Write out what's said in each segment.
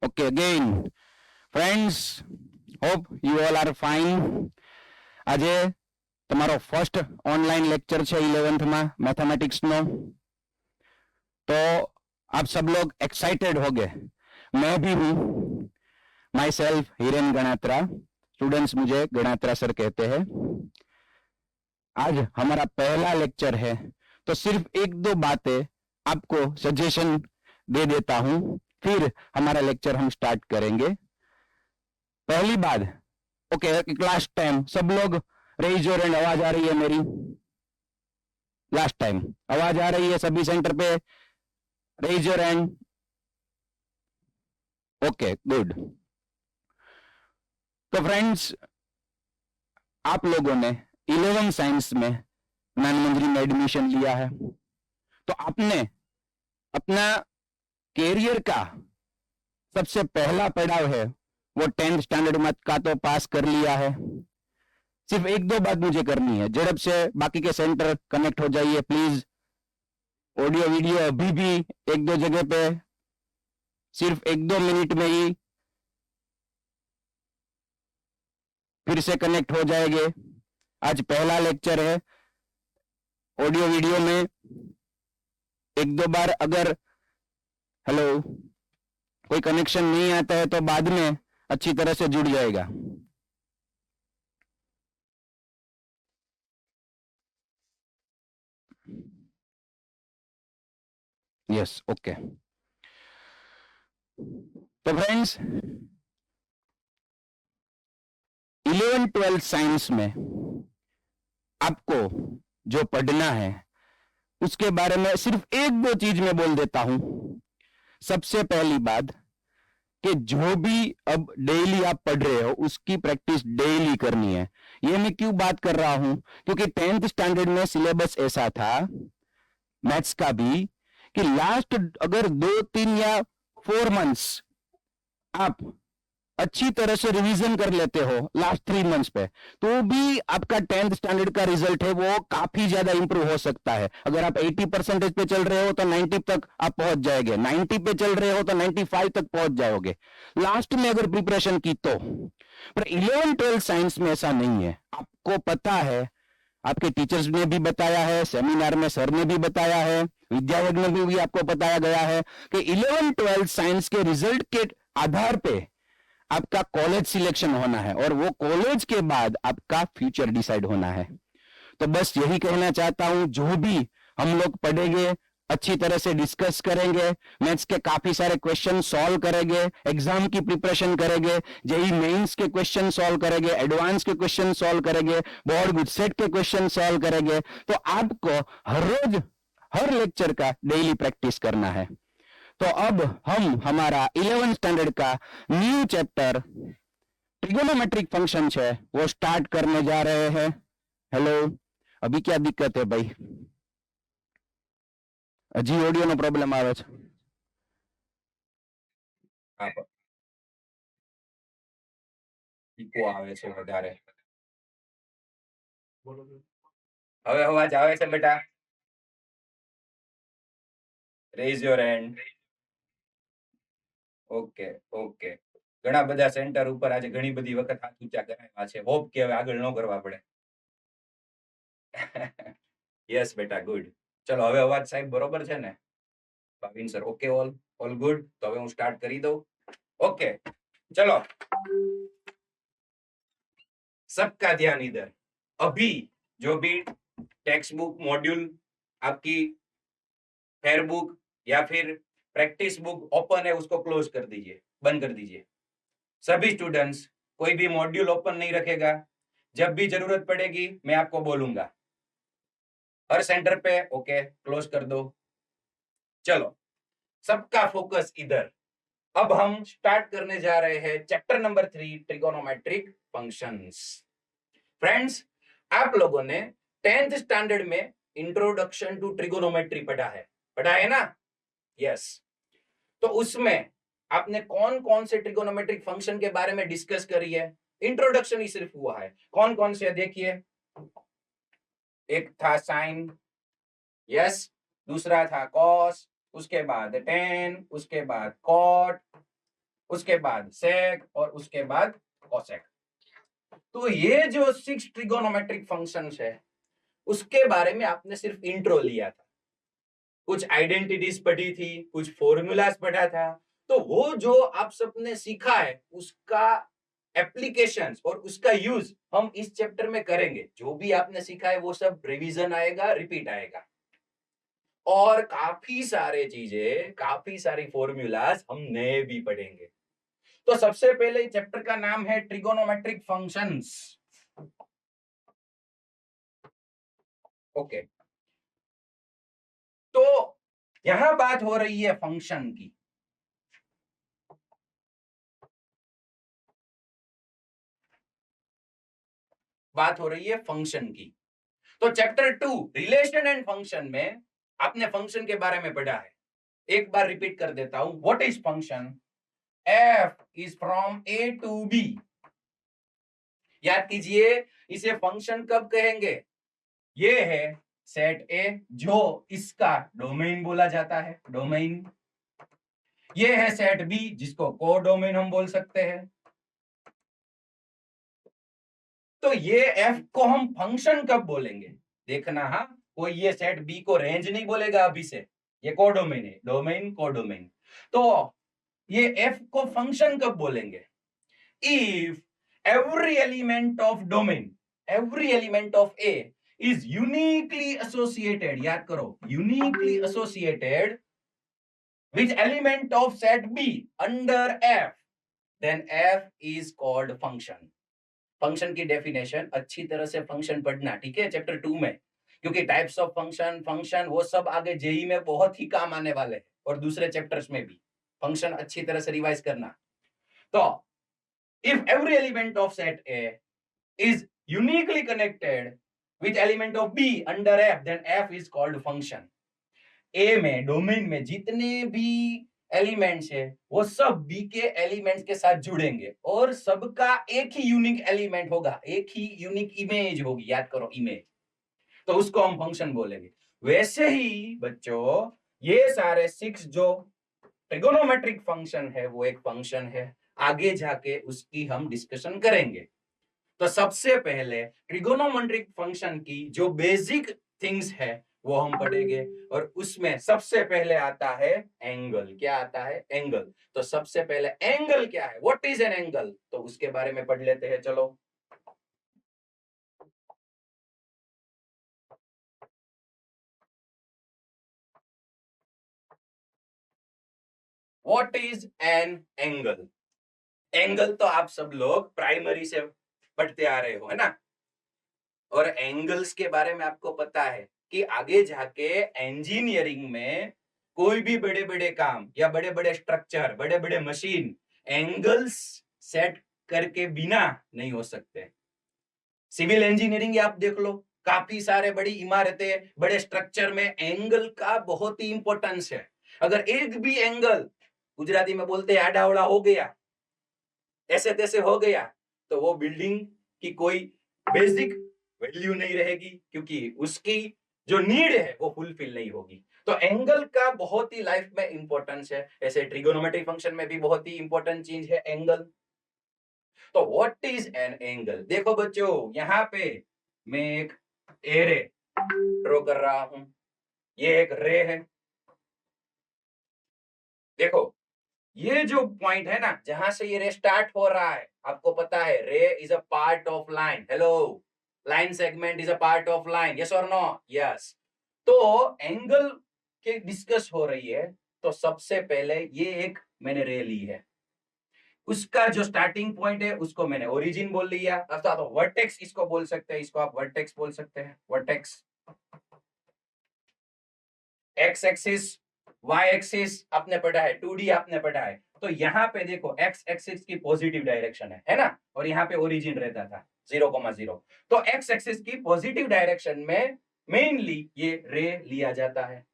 Okay, again, friends, hope you all are fine. આજે તમારો first ઓનલાइन lecture છે 11th में मैथमेटिक्स नो, तो आप सब लोग एक्साइटेड हो गए, मैं भी हूं। My self Hiren Ganatra, students मुझे गणात्रा सर कहते हैं। आज हमारा पहला लेक्चर है, तो सिर्फ एक दो बातें आपको सजेशन दे देता हूं, फिर हमारा लेक्चर हम स्टार्ट करेंगे। पहली बात, ओके, लास्ट टाइम सब लोग रेज योर हैंड, आवाज आ रही है मेरी? लास्ट टाइम आवाज आ रही है सभी सेंटर पे? Raise your hand. Okay, good. तो फ्रेंड्स, आप लोगों ने 11 साइंस में ज्ञान मंदिर में एडमिशन लिया है, तो आपने अपना कैरियर का सबसे पहला पड़ाव है वो 10th स्टैंडर्ड में का तो पास कर लिया है। सिर्फ एक दो बात मुझे करनी है, झड़प से बाकी के सेंटर कनेक्ट हो जाइए प्लीज। ऑडियो वीडियो अभी भी एक दो जगह पे सिर्फ एक दो मिनट में ही फिर से कनेक्ट हो जाएंगे। आज पहला लेक्चर है, ऑडियो वीडियो में एक दो बार अगर हेलो कोई कनेक्शन नहीं आता है तो बाद में अच्छी तरह से जुड़ जाएगा। Yes, okay. तो फ्रेंड्स, 11-12 साइंस में आपको जो पढ़ना है उसके बारे में सिर्फ एक दो चीज मैं बोल देता हूं। सबसे पहली बात कि जो भी अब डेली आप पढ़ रहे हो उसकी प्रैक्टिस डेली करनी है। ये मैं क्यों बात कर रहा हूं, क्योंकि 10th स्टैंडर्ड में सिलेबस ऐसा था मैथ्स का भी कि लास्ट अगर 2-3 या 4 मंथ्स आप अच्छी तरह से रिवीजन कर लेते हो लास्ट 3 मंथ्स पे, तो भी आपका 10th स्टैंडर्ड का रिजल्ट है वो काफी ज्यादा इंप्रूव हो सकता है। अगर आप 80% पे चल रहे हो तो 90 तक आप पहुंच जाएंगे, 90 पे चल रहे हो तो 95 तक पहुंच जाओगे लास्ट में अगर प्रिपरेशन की तो। पर 11-12 साइंस में ऐसा नहीं है। आपको पता है, आपके टीचर्स ने भी बताया है, सेमिनार में सर ने भी बताया है, विद्यायज्ञ में भी आपको बताया गया है कि 11-12 साइंस के रिजल्ट के आधार पे आपका कॉलेज सिलेक्शन होना है और वो कॉलेज के बाद आपका फ्यूचर डिसाइड होना है। तो बस यही कहना चाहता हूं, जो भी हम लोग पढ़ेंगे अच्छी तरह से डिस्कस करेंगे, मैथ्स के काफी सारे क्वेश्चन सॉल्व करेंगे, एग्जाम की प्रिपरेशन करेंगे, जेई मेंस के क्वेश्चन सॉल्व करेंगे, एडवांस के क्वेश्चन सॉल्व करेंगे, बोर्ड गुडसेट के क्वेश्चन सॉल्व करेंगे। तो आपको हर रोज हर लेक्चर का डेली प्रैक्टिस करना है। तो अब हम हमारा 11th स्टैंडर्ड का न्यू चैप्टर ट्रिगोनोमेट्रिक फंक्शन है वो स्टार्ट करने जा रहे हैं। हेलो, अभी क्या दिक्कत है भाई? हजी ऑडियो नो प्रॉब्लम आवे छे? ઇકો આવે છે વધારે. હવે અવાજ આવે છે બેટા? Rays your hand. Okay okay. ઘણા બધા સેન્ટર ઉપર આજે ઘણી બધી વખત હાથ ઊંચા કરાવ્યા છે. હોપ કે હવે આગળ ન કરવા પડે. યસ બેટા, ગુડ. ચલો હવે અવાજ સાહેબ બરોબર છે ને? Bhavin sir, okay, all good. તો હવે હું સ્ટાર્ટ કરી દઉં. ઓકે, ચલો. सबका ध्यान इधर। अभी जो भी टेक्स्ट बुक मॉड्यूल आपकी फेयर बुक या फिर प्रैक्टिस बुक ओपन है उसको क्लोज कर दीजिए, बंद कर दीजिए। सभी स्टूडेंट्स कोई भी मॉड्यूल ओपन नहीं रखेगा। जब भी जरूरत पड़ेगी मैं आपको बोलूंगा। हर सेंटर पे ओके क्लोज कर दो। चलो, सबका फोकस इधर। अब हम स्टार्ट करने जा रहे हैं chapter number 3 trigonometric functions. Friends, आप लोगों ने 10th स्टैंडर्ड में इंट्रोडक्शन टू ट्रिगोनोमेट्री पढ़ा है ना? यस। तो उसमें आपने कौन कौन से ट्रिगोनोमेट्रिक फंक्शन के बारे में डिस्कस करी है? इंट्रोडक्शन ही सिर्फ हुआ है। कौन कौन से देखिए, एक था साइन, यस, दूसरा था कॉस, उसके बाद टेन, उसके बाद कॉट, उसके बाद सेक और उसके बाद कोसेक। तो ये जो 6 ट्रिगोनोमेट्रिक फंक्शंस है उसके बारे में आपने सिर्फ इंट्रो लिया था, कुछ आइडेंटिटीज पढ़ी थी, कुछ फॉर्मूलाज पढ़ा था। तो वो जो आप सबने सीखा है उसका एप्लीकेशंस और उसका यूज हम इस चैप्टर में करेंगे। जो भी आपने सीखा है वो सब रिवीजन आएगा, रिपीट आएगा, और काफी सारे चीजें, काफी सारी फॉर्मूलाज हम नए भी पढ़ेंगे। तो सबसे पहले चैप्टर का नाम है ट्रिगोनोमेट्रिक फंक्शंस। ओके, तो यहां बात हो रही है फंक्शन की। बात हो रही है फंक्शन की। तो चैप्टर 2 रिलेशन एंड फंक्शन में आपने फंक्शन के बारे में पढ़ा है। एक बार रिपीट कर देता हूं, what is function? F is from A to B. याद कीजिए, इसे फंक्शन कब कहेंगे? ये है सेट ए, जो इसका डोमेन बोला जाता है, डोमेन। ये है सेट बी, जिसको को डोमेन हम बोल सकते हैं। तो ये एफ को हम फंक्शन कब बोलेंगे? देखना, हाँ, कोई ये सेट बी को रेंज नहीं बोलेगा अभी से। ये कोडोमेन है, डोमेन कोडोमेन। तो ये एफ को फंक्शन कब बोलेंगे? If every element of domain, every element of A is uniquely associated, याद करो, uniquely associated with element of set B under F, then F is called function. Function की definition अच्छी तरह से फंक्शन पढ़ना, ठीक है, चैप्टर 2 में, क्योंकि टाइप्स ऑफ फंक्शन, फंक्शन वो सब आगे जेई में बहुत ही काम आने वाले हैं और दूसरे चैप्टर्स में भी। फंक्शन अच्छी तरह से रिवाइज करना। तो if every element of set A is uniquely connected with element of B under F, then F is called function. A में, डोमेन में जितने भी एलिमेंट्स है वो सब B के एलिमेंट्स के साथ जुड़ेंगे और सबका एक ही यूनिक एलिमेंट होगा, एक ही यूनिक इमेज होगी। याद करो, इमेज। तो उसको हम फंक्शन बोलेंगे। वैसे ही बच्चों, ये सारे 6 जो ट्रिगोनोमेट्रिक फंक्शन है वो एक फंक्शन है। आगे जाके उसकी हम डिस्कशन करेंगे। तो सबसे पहले ट्रिगोनोमेट्रिक फंक्शन की जो बेसिक थिंग्स है वो हम पढ़ेंगे, और उसमें सबसे पहले आता है एंगल। क्या आता है? एंगल। तो सबसे पहले एंगल क्या है, व्हाट इज एन एंगल, तो उसके बारे में पढ़ लेते हैं। चलो, what is an angle? Angle तो आप सब लोग प्राइमरी से पढ़ते आ रहे हो, है ना। और एंगल्स के बारे में आपको पता है कि आगे जाके इंजीनियरिंग में कोई भी बड़े बड़े काम या बड़े बड़े स्ट्रक्चर, बड़े बड़े मशीन एंगल्स सेट करके बिना नहीं हो सकते। सिविल इंजीनियरिंग आप देख लो, काफी सारे बड़ी इमारतें, बड़े स्ट्रक्चर में एंगल का बहुत ही इंपॉर्टेंस है। अगर एक भी एंगल, गुजराती में बोलते हैं आडावड़ा हो गया, ऐसे तैसे हो गया, तो वो बिल्डिंग की कोई बेसिक वैल्यू नहीं रहेगी, क्योंकि उसकी जो नीड है वो फुलफिल नहीं होगी। तो एंगल का बहुत ही लाइफ में इंपॉर्टेंस है। ऐसे ट्रिगोनोमेट्रिक फंक्शन में भी बहुत ही इंपॉर्टेंट चीज है एंगल। तो व्हाट इज एन एंगल? देखो बच्चों, यहाँ पे मैं एक एरे ड्रॉ कर रहा हूं। ये एक रे है। देखो, ये जो पॉइंट है ना, जहां से ये रे स्टार्ट हो रहा है, आपको पता है रे is a part of line. Hello, line segment is a part of line, yes और नो? यस। तो एंगल के डिस्कस हो रही है, तो सबसे पहले ये एक मैंने रे ली है, उसका जो स्टार्टिंग पॉइंट है उसको मैंने ओरिजिन बोल लिया, अर्थात वर्टेक्स इसको बोल सकते हैं, इसको आप वर्टेक्स बोल सकते हैं, vertex. X axis, Y axis आपने पढ़ा है, 2D आपने पढ़ा है। तो यहाँ पे देखो एक्स एक्सिस की पॉजिटिव डायरेक्शन है ना, और यहाँ पे ओरिजिन रहता था 0,0। तो एक्स एक्सिस की पॉजिटिव डायरेक्शन में मेनली ये रे लिया जाता है।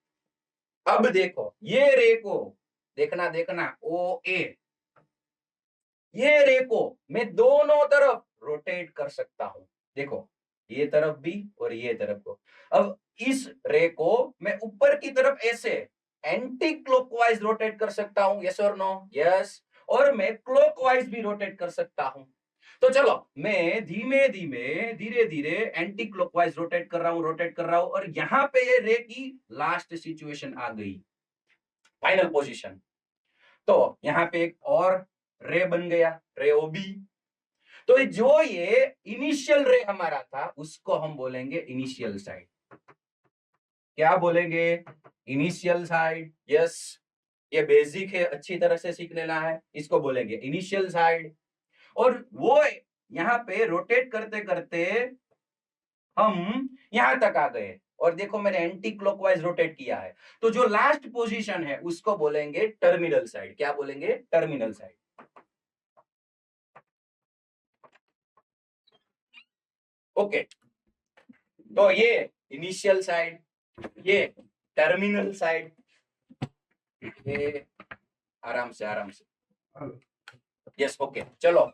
अब देखो, ये रे को देखना, देखना ओ ए, ये रे को मैं दोनों तरफ रोटेट कर सकता हूं। देखो, ये तरफ भी और ये तरफ को। अब इस रे को मैं ऊपर की तरफ ऐसे एंटी क्लॉकवाइज रोटेट कर सकता हूं, यस और नो? यस। और मैं क्लॉकवाइज भी रोटेट कर सकता हूं। तो चलो मैं धीमे धीमे धीरे धीरे एंटी क्लॉकवाइज रोटेट कर रहा हूं और यहां पे ये रे की लास्ट सिचुएशन आ गई, फाइनल पोजीशन। तो यहां पे एक और रे बन गया, रे ओबी। तो जो ये इनिशियल रे हमारा था उसको हम बोलेंगे इनिशियल साइड। क्या बोलेंगे? Initial side. यस, ये बेसिक है, अच्छी तरह से सीख लेना है। इसको बोलेंगे इनिशियल साइड। और वो यहां पे रोटेट करते करते हम यहां तक आ गए और देखो मैंने एंटी क्लॉकवाइज रोटेट किया है। तो जो लास्ट पोजीशन है उसको बोलेंगे टर्मिनल साइड। क्या बोलेंगे? Terminal side. ओके, तो ये इनिशियल साइड, ये टर्मिनल साइड, ये आराम से आराम से। यस, ओके, चलो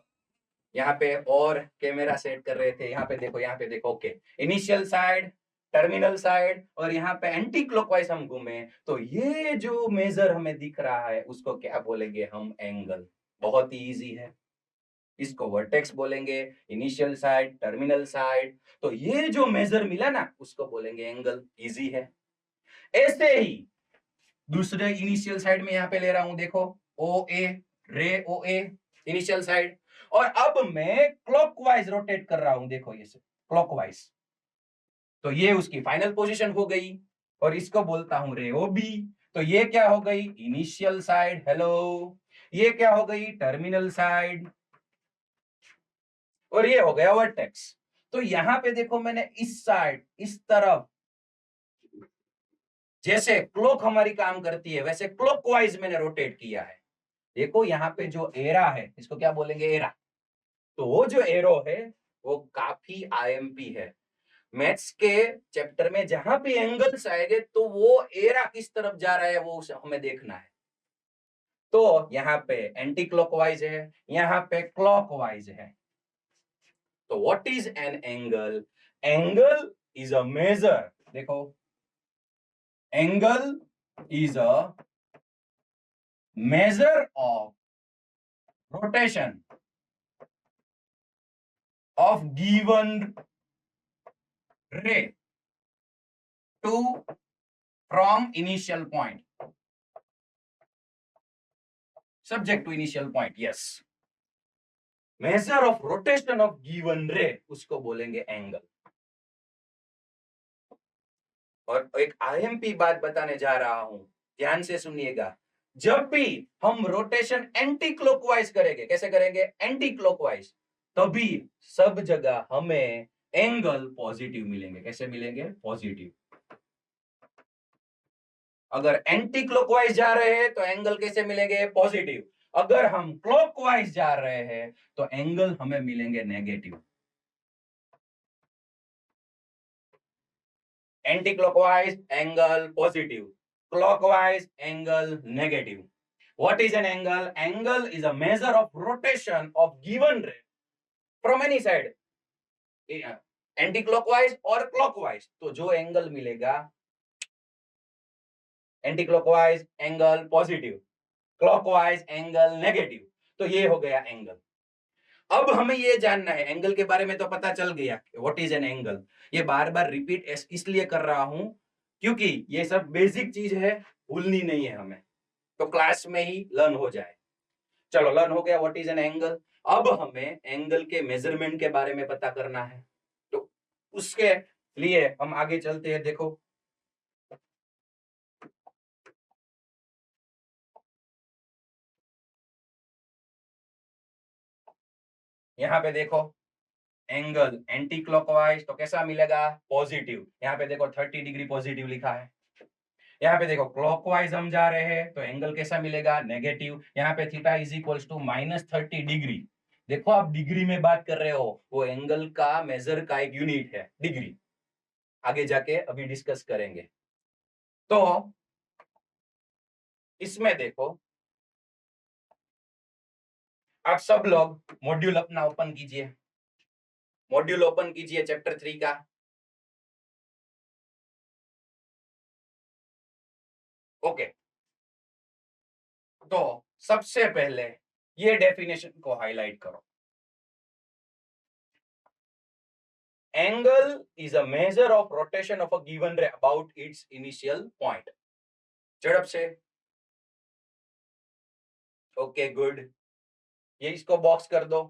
यहाँ पे और कैमरा सेट कर रहे थे, यहाँ पे देखो, यहाँ पे देखो। Okay, initial side, terminal side और यहाँ पे एंटी क्लॉकवाइज हम घूमे, तो ये जो मेजर हमें दिख रहा है उसको क्या बोलेंगे हम? एंगल। बहुत ही इजी है। इसको वर्टेक्स बोलेंगे, इनिशियल साइड, टर्मिनल साइड। तो ये जो मेजर मिला ना उसको बोलेंगे एंगल। इजी है। ऐसे ही दूसरे इनिशियल साइड में यहाँ पे ले रहा हूं, देखो ओ ए, रे ओ ए, इनिशियल साइड। और अब मैं क्लॉकवाइज रोटेट कर रहा हूं, देखो ये क्लॉकवाइज। तो ये उसकी फाइनल पोजीशन हो गई और इसको बोलता हूं रे ओ बी। तो ये क्या हो गई? Initial side. हेलो, ये क्या हो गई? Terminal side. और ये हो गया वर्टेक्स। तो यहां पे देखो मैंने इस साइड, इस तरफ, जैसे क्लॉक हमारी काम करती है वैसे क्लॉकवाइज मैंने रोटेट किया है। देखो यहाँ पे जो एरा है इसको क्या बोलेंगे? एरा। तो वो जो एरो है वो काफी आईएमपी है। मैथ्स के चैप्टर में जहां भी एंगल्स आएंगे तो वो एरा किस तरफ जा रहा है वो हमें देखना है। तो यहाँ पे एंटी क्लॉकवाइज है, यहाँ पे क्लॉकवाइज है। तो what is an angle? Angle is a measure, देखो, angle is a measure of rotation of given ray to from initial point, subject to initial point. Yes, measure of rotation of given ray उसको बोलेंगे angle. और एक IMP बात बताने जा रहा हूं, ध्यान से सुनिएगा। जब भी हम रोटेशन एंटी क्लॉकवाइज करेंगे, कैसे करेंगे? एंटी क्लॉकवाइज, तभी सब जगह हमें एंगल पॉजिटिव मिलेंगे। कैसे मिलेंगे? पॉजिटिव। अगर एंटी क्लॉकवाइज जा रहे हैं तो एंगल कैसे मिलेंगे? पॉजिटिव। अगर हम क्लॉकवाइज जा रहे हैं तो एंगल हमें मिलेंगे negative. Anti clockwise angle positive, clockwise angle negative. What is an angle? Angle is a measure of rotation of given ray from any side, anti clockwise और क्लॉकवाइज। तो जो एंगल मिलेगा, anti clockwise angle positive, clockwise angle negative, तो ये हो गया angle. अब हमें ये जानना है, एंगल के बारे में तो पता चल गया व्हाट इज एन एंगल। ये बार बार रिपीट इसलिए कर रहा हूं क्योंकि ये सब बेसिक चीज है, भूलनी नहीं है हमें, तो क्लास में ही लर्न हो जाए। चलो, लर्न हो गया व्हाट इज एन एंगल। अब हमें एंगल के मेजरमेंट के बारे में पता करना है, तो उसके लिए हम आगे चलते हैं। देखो, यहाँ पे देखो, एंगल एंटी क्लॉकवाइज तो कैसा मिलेगा? पॉजिटिव। यहाँ पे देखो 30 डिग्री पॉजिटिव लिखा है। यहाँ पे देखो क्लॉकवाइज हम जा रहे हैं तो एंगल कैसा मिलेगा? नेगेटिव। यहाँ पे theta is equals to -30 degree. देखो, आप डिग्री में बात कर रहे हो, वो एंगल का मेजर का एक यूनिट है डिग्री। आगे जाके अभी डिस्कस करेंगे। तो इसमें देखो, आप सब लोग मॉड्यूल अपना ओपन कीजिए, मॉड्यूल ओपन कीजिए चैप्टर 3 का। ओके, तो सबसे पहले ये डेफिनेशन को हाईलाइट करो। Angle is a measure of rotation of a given रे अबाउट इट्स इनिशियल पॉइंट। झड़प से। ओके गुड, ये इसको बॉक्स कर दो।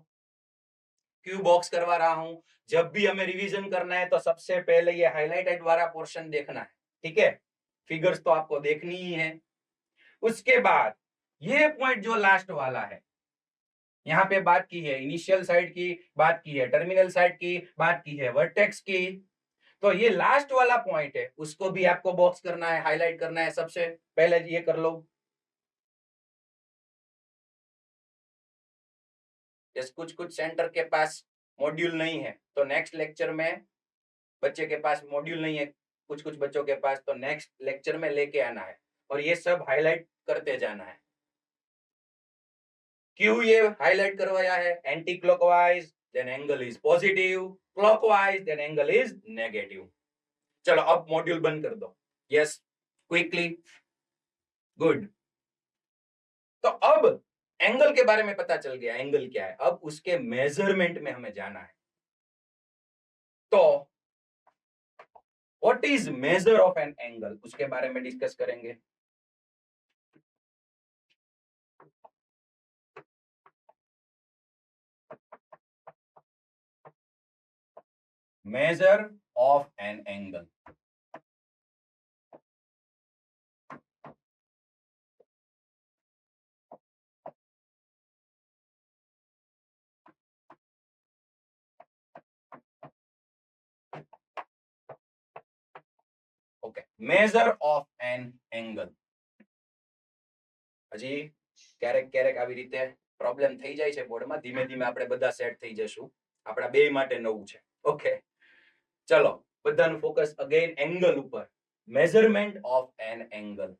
क्यों बॉक्स करवा रहा हूं? जब भी हमें रिवीजन करना है तो सबसे पहले ये हाईलाइटेड वाला पोर्शन देखना है, ठीक है? फिगर्स तो आपको देखनी ही है। उसके बाद ये पॉइंट जो लास्ट वाला है, यहाँ पे बात की है इनिशियल साइड की, बात की है टर्मिनल साइड की, बात की है वर्टेक्स की, तो ये लास्ट वाला पॉइंट है, उसको भी आपको बॉक्स करना है, हाईलाइट करना है। सबसे पहले ये कर लो। जैसे कुछ कुछ सेंटर के पास मॉड्यूल नहीं है तो नेक्स्ट लेक्चर में, बच्चे के पास मॉड्यूल नहीं है कुछ कुछ बच्चों के पास, तो नेक्स्ट लेक्चर में लेके आना है और ये सब हाईलाइट करते जाना है। क्यों ये हाईलाइट करवाया है? Anti clockwise then angle is positive, clockwise then angle is negative. चलो अब मॉड्यूल बंद कर दो। Yes, quickly, good. तो अब एंगल के बारे में पता चल गया, एंगल क्या है। अब उसके मेजरमेंट में हमें जाना है। तो what is major of an angle, उसके बारे में डिस्कस करेंगे। Major of an angle. Okay, major of an angle. હજી ક્યારેક ક્યારેક આવી રીતે પ્રોબ્લેમ થઈ જાય છે બોર્ડમાં, ધીમે ધીમે આપણે બધા સેટ થઈ જશું, આપણા બે માટે નવું છે। ઓકે, ચલો બધાનું ફોકસ અગેન એંગલ ઉપર, મેઝરમેન્ટ ઓફ એન એંગલ।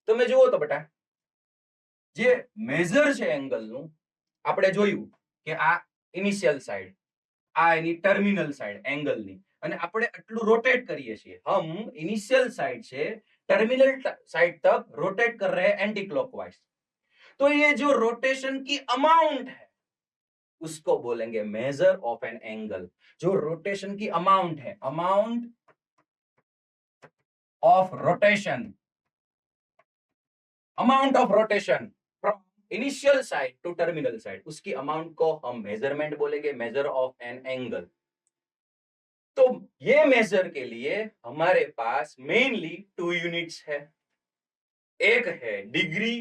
તમે જુઓ તો બેટા, જે મેઝર છે એંગલનું, આપણે જોયું કે આ ઇનિશિયલ સાઈડ, આ એની ટર્મિનલ સાઈડ એંગલની, અને આપણે આટલું रोटेट કરીએ છીએ। हम इनिशियल साइड से टर्मिनल साइड तक रोटेट कर रहे हैं एंटी क्लॉकवाइज। तो ये जो रोटेशन की अमाउंट है उसको बोलेंगे मेजर ऑफ एन एंगल। जो रोटेशन की अमाउंट है, amount of rotation, amount of rotation from initial side to terminal side, उसकी अमाउंट को हम मेजरमेंट बोलेंगे, मेजर ऑफ एन एंगल। तो ये मेजर के लिए हमारे पास मेनली 2 यूनिट्स है, एक है डिग्री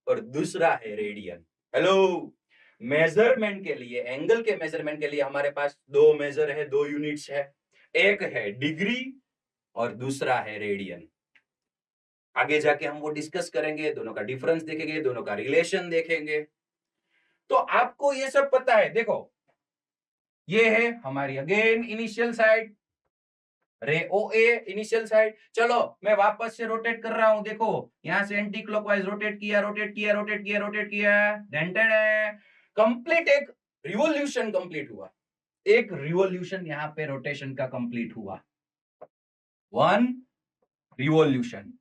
और दूसरा है रेडियन। हेलो, मेजरमेंट के लिए, एंगल के मेजरमेंट के लिए हमारे पास 2 मेजर है, 2 यूनिट्स है, एक है डिग्री और दूसरा है रेडियन। आगे जाके हम वो डिस्कस करेंगे, दोनों का डिफरेंस देखेंगे, दोनों का रिलेशन देखेंगे। तो आपको ये सब पता है। देखो, ये है हमारी अगेन इनिशियल साइड, रे ओ ए इनिशियल साइड। चलो मैं वापस से रोटेट कर रहा हूं, देखो यहां से एंटी क्लॉकवाइज रोटेट किया, रोटेट किया, रोटेट किया, रोटेट किया, कंप्लीट एक रिवॉल्यूशन कंप्लीट हुआ, एक रिवॉल्यूशन यहां पे रोटेशन का कंप्लीट हुआ, 1 रिवॉल्यूशन।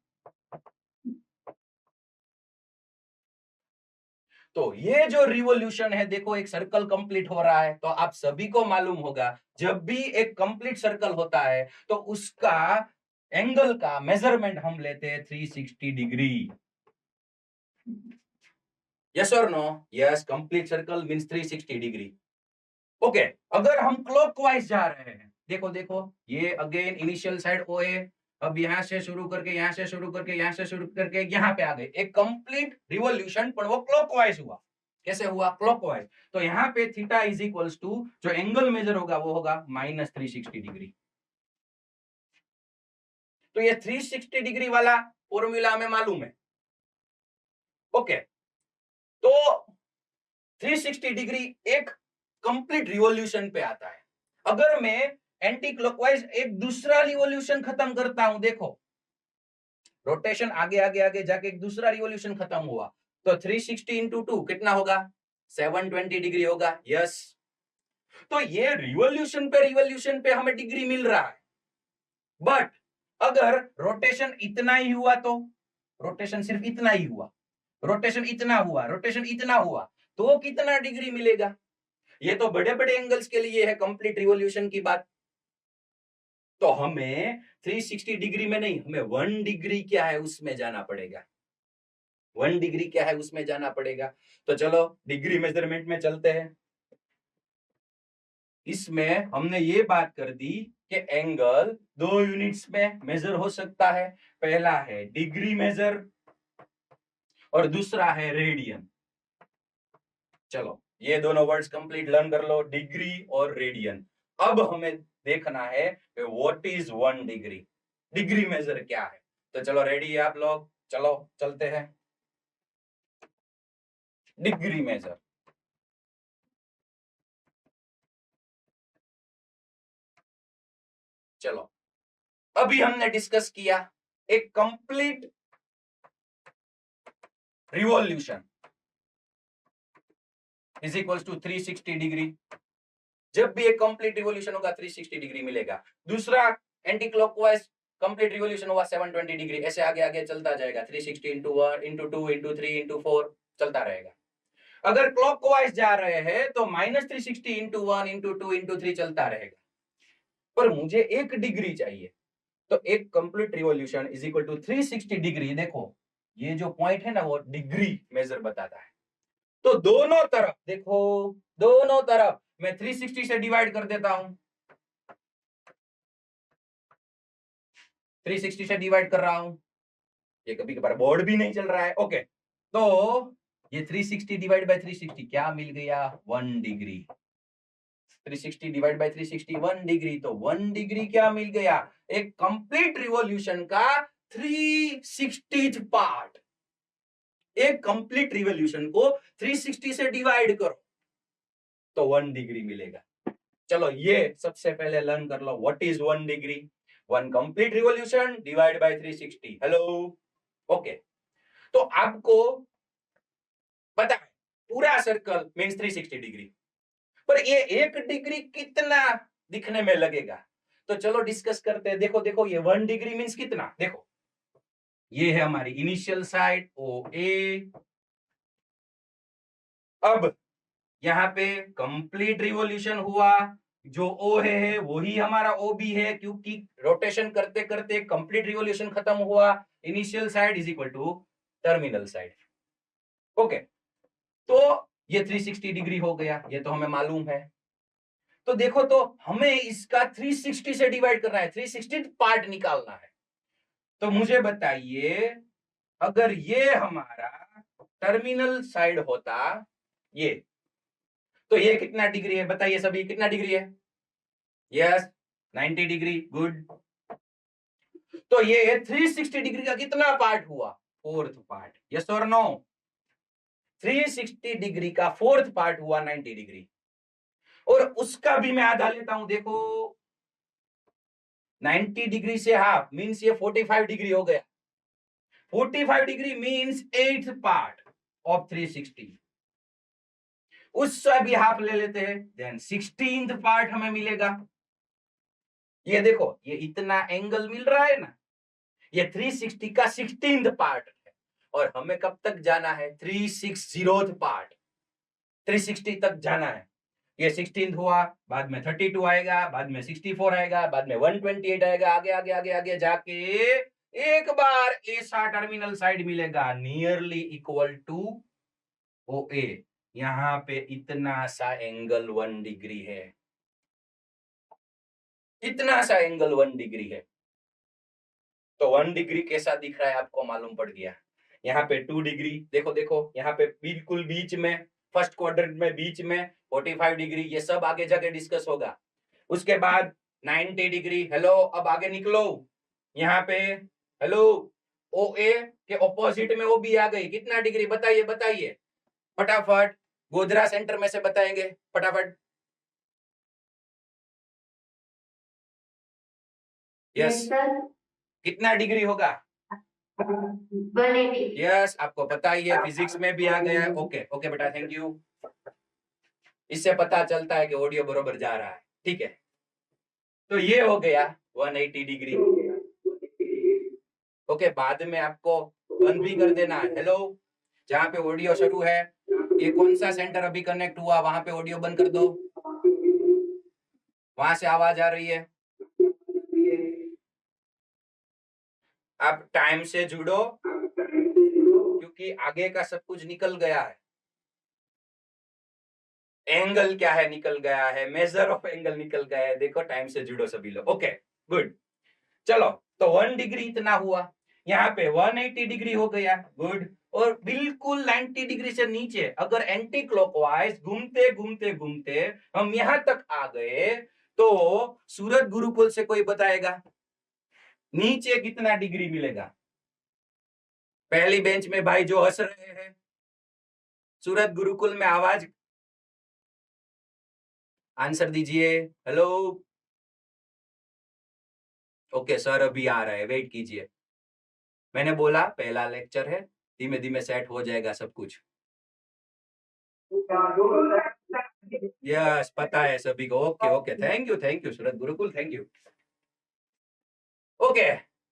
तो ये जो रिवॉल्यूशन है, देखो एक सर्कल कंप्लीट हो रहा है, तो आप सभी को मालूम होगा जब भी एक कंप्लीट सर्कल होता है तो उसका एंगल का मेजरमेंट हम लेते हैं 360 डिग्री। यस और no? Yes, complete circle means 360 degree. Okay, अगर हम क्लॉकवाइज जा रहे हैं, देखो देखो ये again initial side O A, अब यहां से शुरू करके, यहां से शुरू करके, यहां से शुरू करके यहां पे आ गए, एक कंप्लीट रिवॉल्यूशन, पर वो क्लॉकवाइज हुआ। कैसे हुआ? क्लॉकवाइज। तो यहाँ पे थीटा इज इक्वल्स टू, जो एंगल मेजर होगा वो होगा -360 डिग्री। तो ये 360 डिग्री वाला फॉर्मूला हमें मालूम है। ओके, तो 360 डिग्री एक कंप्लीट रिवॉल्यूशन पे आता है। अगर मैं एंटी क्लॉकवाइज एक दूसरा रिवॉल्यूशन खत्म करता हूं, देखो रोटेशन आगे आगे आगे जाके एक दूसरा रिवॉल्यूशन खत्म हुआ, तो 360 इंटू 2 कितना होगा? 720 डिग्री होगा। यस, तो ये रिवॉल्यूशन पे हमें डिग्री मिल रहा है। बट अगर रोटेशन इतना ही हुआ, तो रोटेशन सिर्फ इतना ही हुआ, रोटेशन इतना हुआ, रोटेशन इतना हुआ, तो कितना डिग्री मिलेगा? ये तो बड़े बड़े एंगल्स के लिए है कंप्लीट रिवॉल्यूशन की बात। तो हमें 360 डिग्री में नहीं, हमें 1 डिग्री क्या है उसमें जाना पड़ेगा। 1 डिग्री क्या है उसमें जाना पड़ेगा। तो चलो डिग्री मेजरमेंट में चलते हैं। इसमें हमने ये बात कर दी कि एंगल 2 यूनिट्स में मेजर हो सकता है। पहला है डिग्री मेजर और दूसरा है रेडियन। चलो ये दोनों वर्ड्स कंप्लीट लर्न कर लो, डिग्री और रेडियन। अब हमें देखना है कि what is 1 degree, degree measure क्या है। तो चलो रेडी है आप लोग, चलो चलते हैं। डिग्री मेजर, चलो अभी हमने डिस्कस किया एक complete revolution is equals to 360 degree. जब भी एक कंप्लीट रिवॉल्यूशन होगा 360 डिग्री मिलेगा। दूसरा एंटी क्लॉकवाइज कंप्लीट रिवॉल्यूशन हुआ 720 डिग्री। ऐसे आगे आगे चलता जाएगा, 360 इंटू 1 इंटू 2 इंटू 3 इंटू 4 चलता रहेगा। अगर क्लॉकवाइज जा रहे हैं तो -360 इंटू 1 इंटू 2 इंटू 3 चलता रहेगा। पर मुझे 1 डिग्री चाहिए, तो एक complete revolution is equal to 360 degree. देखो ये जो पॉइंट है ना वो डिग्री मेजर बताता है। तो दोनों तरफ देखो, दोनों तरफ मैं 360 से डिवाइड कर देता हूं, 360 से डिवाइड कर रहा हूं। ये कभी कभार बोर्ड भी नहीं चल रहा है। ओके, तो ये 360 डिवाइड बाय 360 क्या मिल गया? 1 डिग्री। 360 डिवाइड बाय 360 1 डिग्री, तो 1 डिग्री क्या मिल गया? एक कंप्लीट रिवॉल्यूशन का 360th पार्ट। एक कंप्लीट रिवॉल्यूशन को 360 से डिवाइड करो तो 1 डिग्री मिलेगा। चलो ये सबसे पहले लर्न कर लो, what is 1 degree. 1 complete revolution divide by 360। Hello, okay. तो आपको पता है पूरा सर्कल मींस 360 डिग्री, पर ये 1 डिग्री कितना दिखने में लगेगा? तो चलो डिस्कस करते हैं। देखो देखो ये 1 डिग्री मींस कितना, देखो ये है हमारी इनिशियल साइड ओ ए। अब यहाँ पे कंप्लीट रिवॉल्यूशन हुआ, जो ओ है वही हमारा ओ बी है, क्योंकि रोटेशन करते करते कंप्लीट रिवॉल्यूशन खत्म हुआ। Initial side is equal to terminal side. Okay, तो ये 360 डिग्री हो गया, ये तो हमें मालूम है। तो देखो तो हमें इसका 360 से डिवाइड करना है, 360 पार्ट निकालना है। तो मुझे बताइए, अगर ये हमारा टर्मिनल साइड होता ये, तो ये कितना डिग्री है बताइए सभी, कितना डिग्री है? Yes 90 degree, good. तो ये 360 डिग्री का कितना पार्ट हुआ? 4th part. यस और नो? 360 डिग्री का 4th पार्ट हुआ 90 डिग्री। और उसका भी मैं आधा लेता हूं, देखो 90 डिग्री से हाफ मींस ये 45 डिग्री हो गया। 45 degree means 8th part of 360। उससे भी हाफ ले लेते हैं, देन 16th पार्ट हमें मिलेगा। ये देखो ये इतना एंगल मिल रहा है ना, ये 360 का 16th पार्ट है। और हमें कब तक जाना है? 360th पार्ट, 360 तक जाना है। ये 16th हुआ, बाद में 32 आएगा, बाद में 64 आएगा, बाद में 128 आएगा, आगे आगे आगे आगे जाके एक बार ऐसा टर्मिनल साइड मिलेगा नियरली इक्वल टू ओ ए। यहां पे इतना सा एंगल 1 डिग्री है, इतना सा एंगल 1 डिग्री है। तो 1 डिग्री कैसा दिख रहा है आपको मालूम पड़ गया। यहाँ पे 2 डिग्री, देखो देखो यहाँ पे बिल्कुल बीच में, फर्स्ट क्वाड्रेंट में बीच में 45 डिग्री। ये सब आगे जाके डिस्कस होगा। उसके बाद 90 डिग्री। हेलो, अब आगे निकलो, यहाँ पे हेलो ओ ए के ऑपोजिट में वो भी आ गई। कितना डिग्री बताइए बताइए फटाफट, गोधरा सेंटर में से बताएंगे फटाफट। यस, कितना डिग्री होगा? 180। यस, आपको पता ही है, फिजिक्स में भी आ गया है। ओके ओके बेटा, थैंक यू। इससे पता चलता है कि ऑडियो बरोबर जा रहा है, ठीक है। तो ये हो गया 180 डिग्री। ओके, बाद में आपको बंद भी कर देना है। हेलो, जहां पे ऑडियो शुरू है, ये कौन सा सेंटर अभी कनेक्ट हुआ, वहां पे ऑडियो बंद कर दो, वहां से आवाज आ रही है। अब टाइम से जुड़ो, क्योंकि आगे का सब कुछ निकल गया है। एंगल क्या है निकल गया है, मेजर ऑफ एंगल निकल गया है। देखो टाइम से जुड़ो सभी लोग। ओके गुड, चलो तो 1 डिग्री इतना हुआ, यहाँ पे 180 डिग्री हो गया, गुड। और बिल्कुल 90 डिग्री से नीचे अगर एंटी क्लॉकवाइज घूमते घूमते घूमते हम यहां तक आ गए, तो सूरत गुरुकुल से कोई बताएगा नीचे कितना डिग्री मिलेगा? पहली बेंच में भाई जो हंस रहे हैं, सूरत गुरुकुल में आवाज, आंसर दीजिए। हेलो, ओके सर अभी आ रहा है, वेट कीजिए। मैंने बोला पहला लेक्चर है, धीमे धीमे सेट हो जाएगा सब कुछ। यस पता है सभी को। Okay okay, thank you Surat Gurukul, thank you. Okay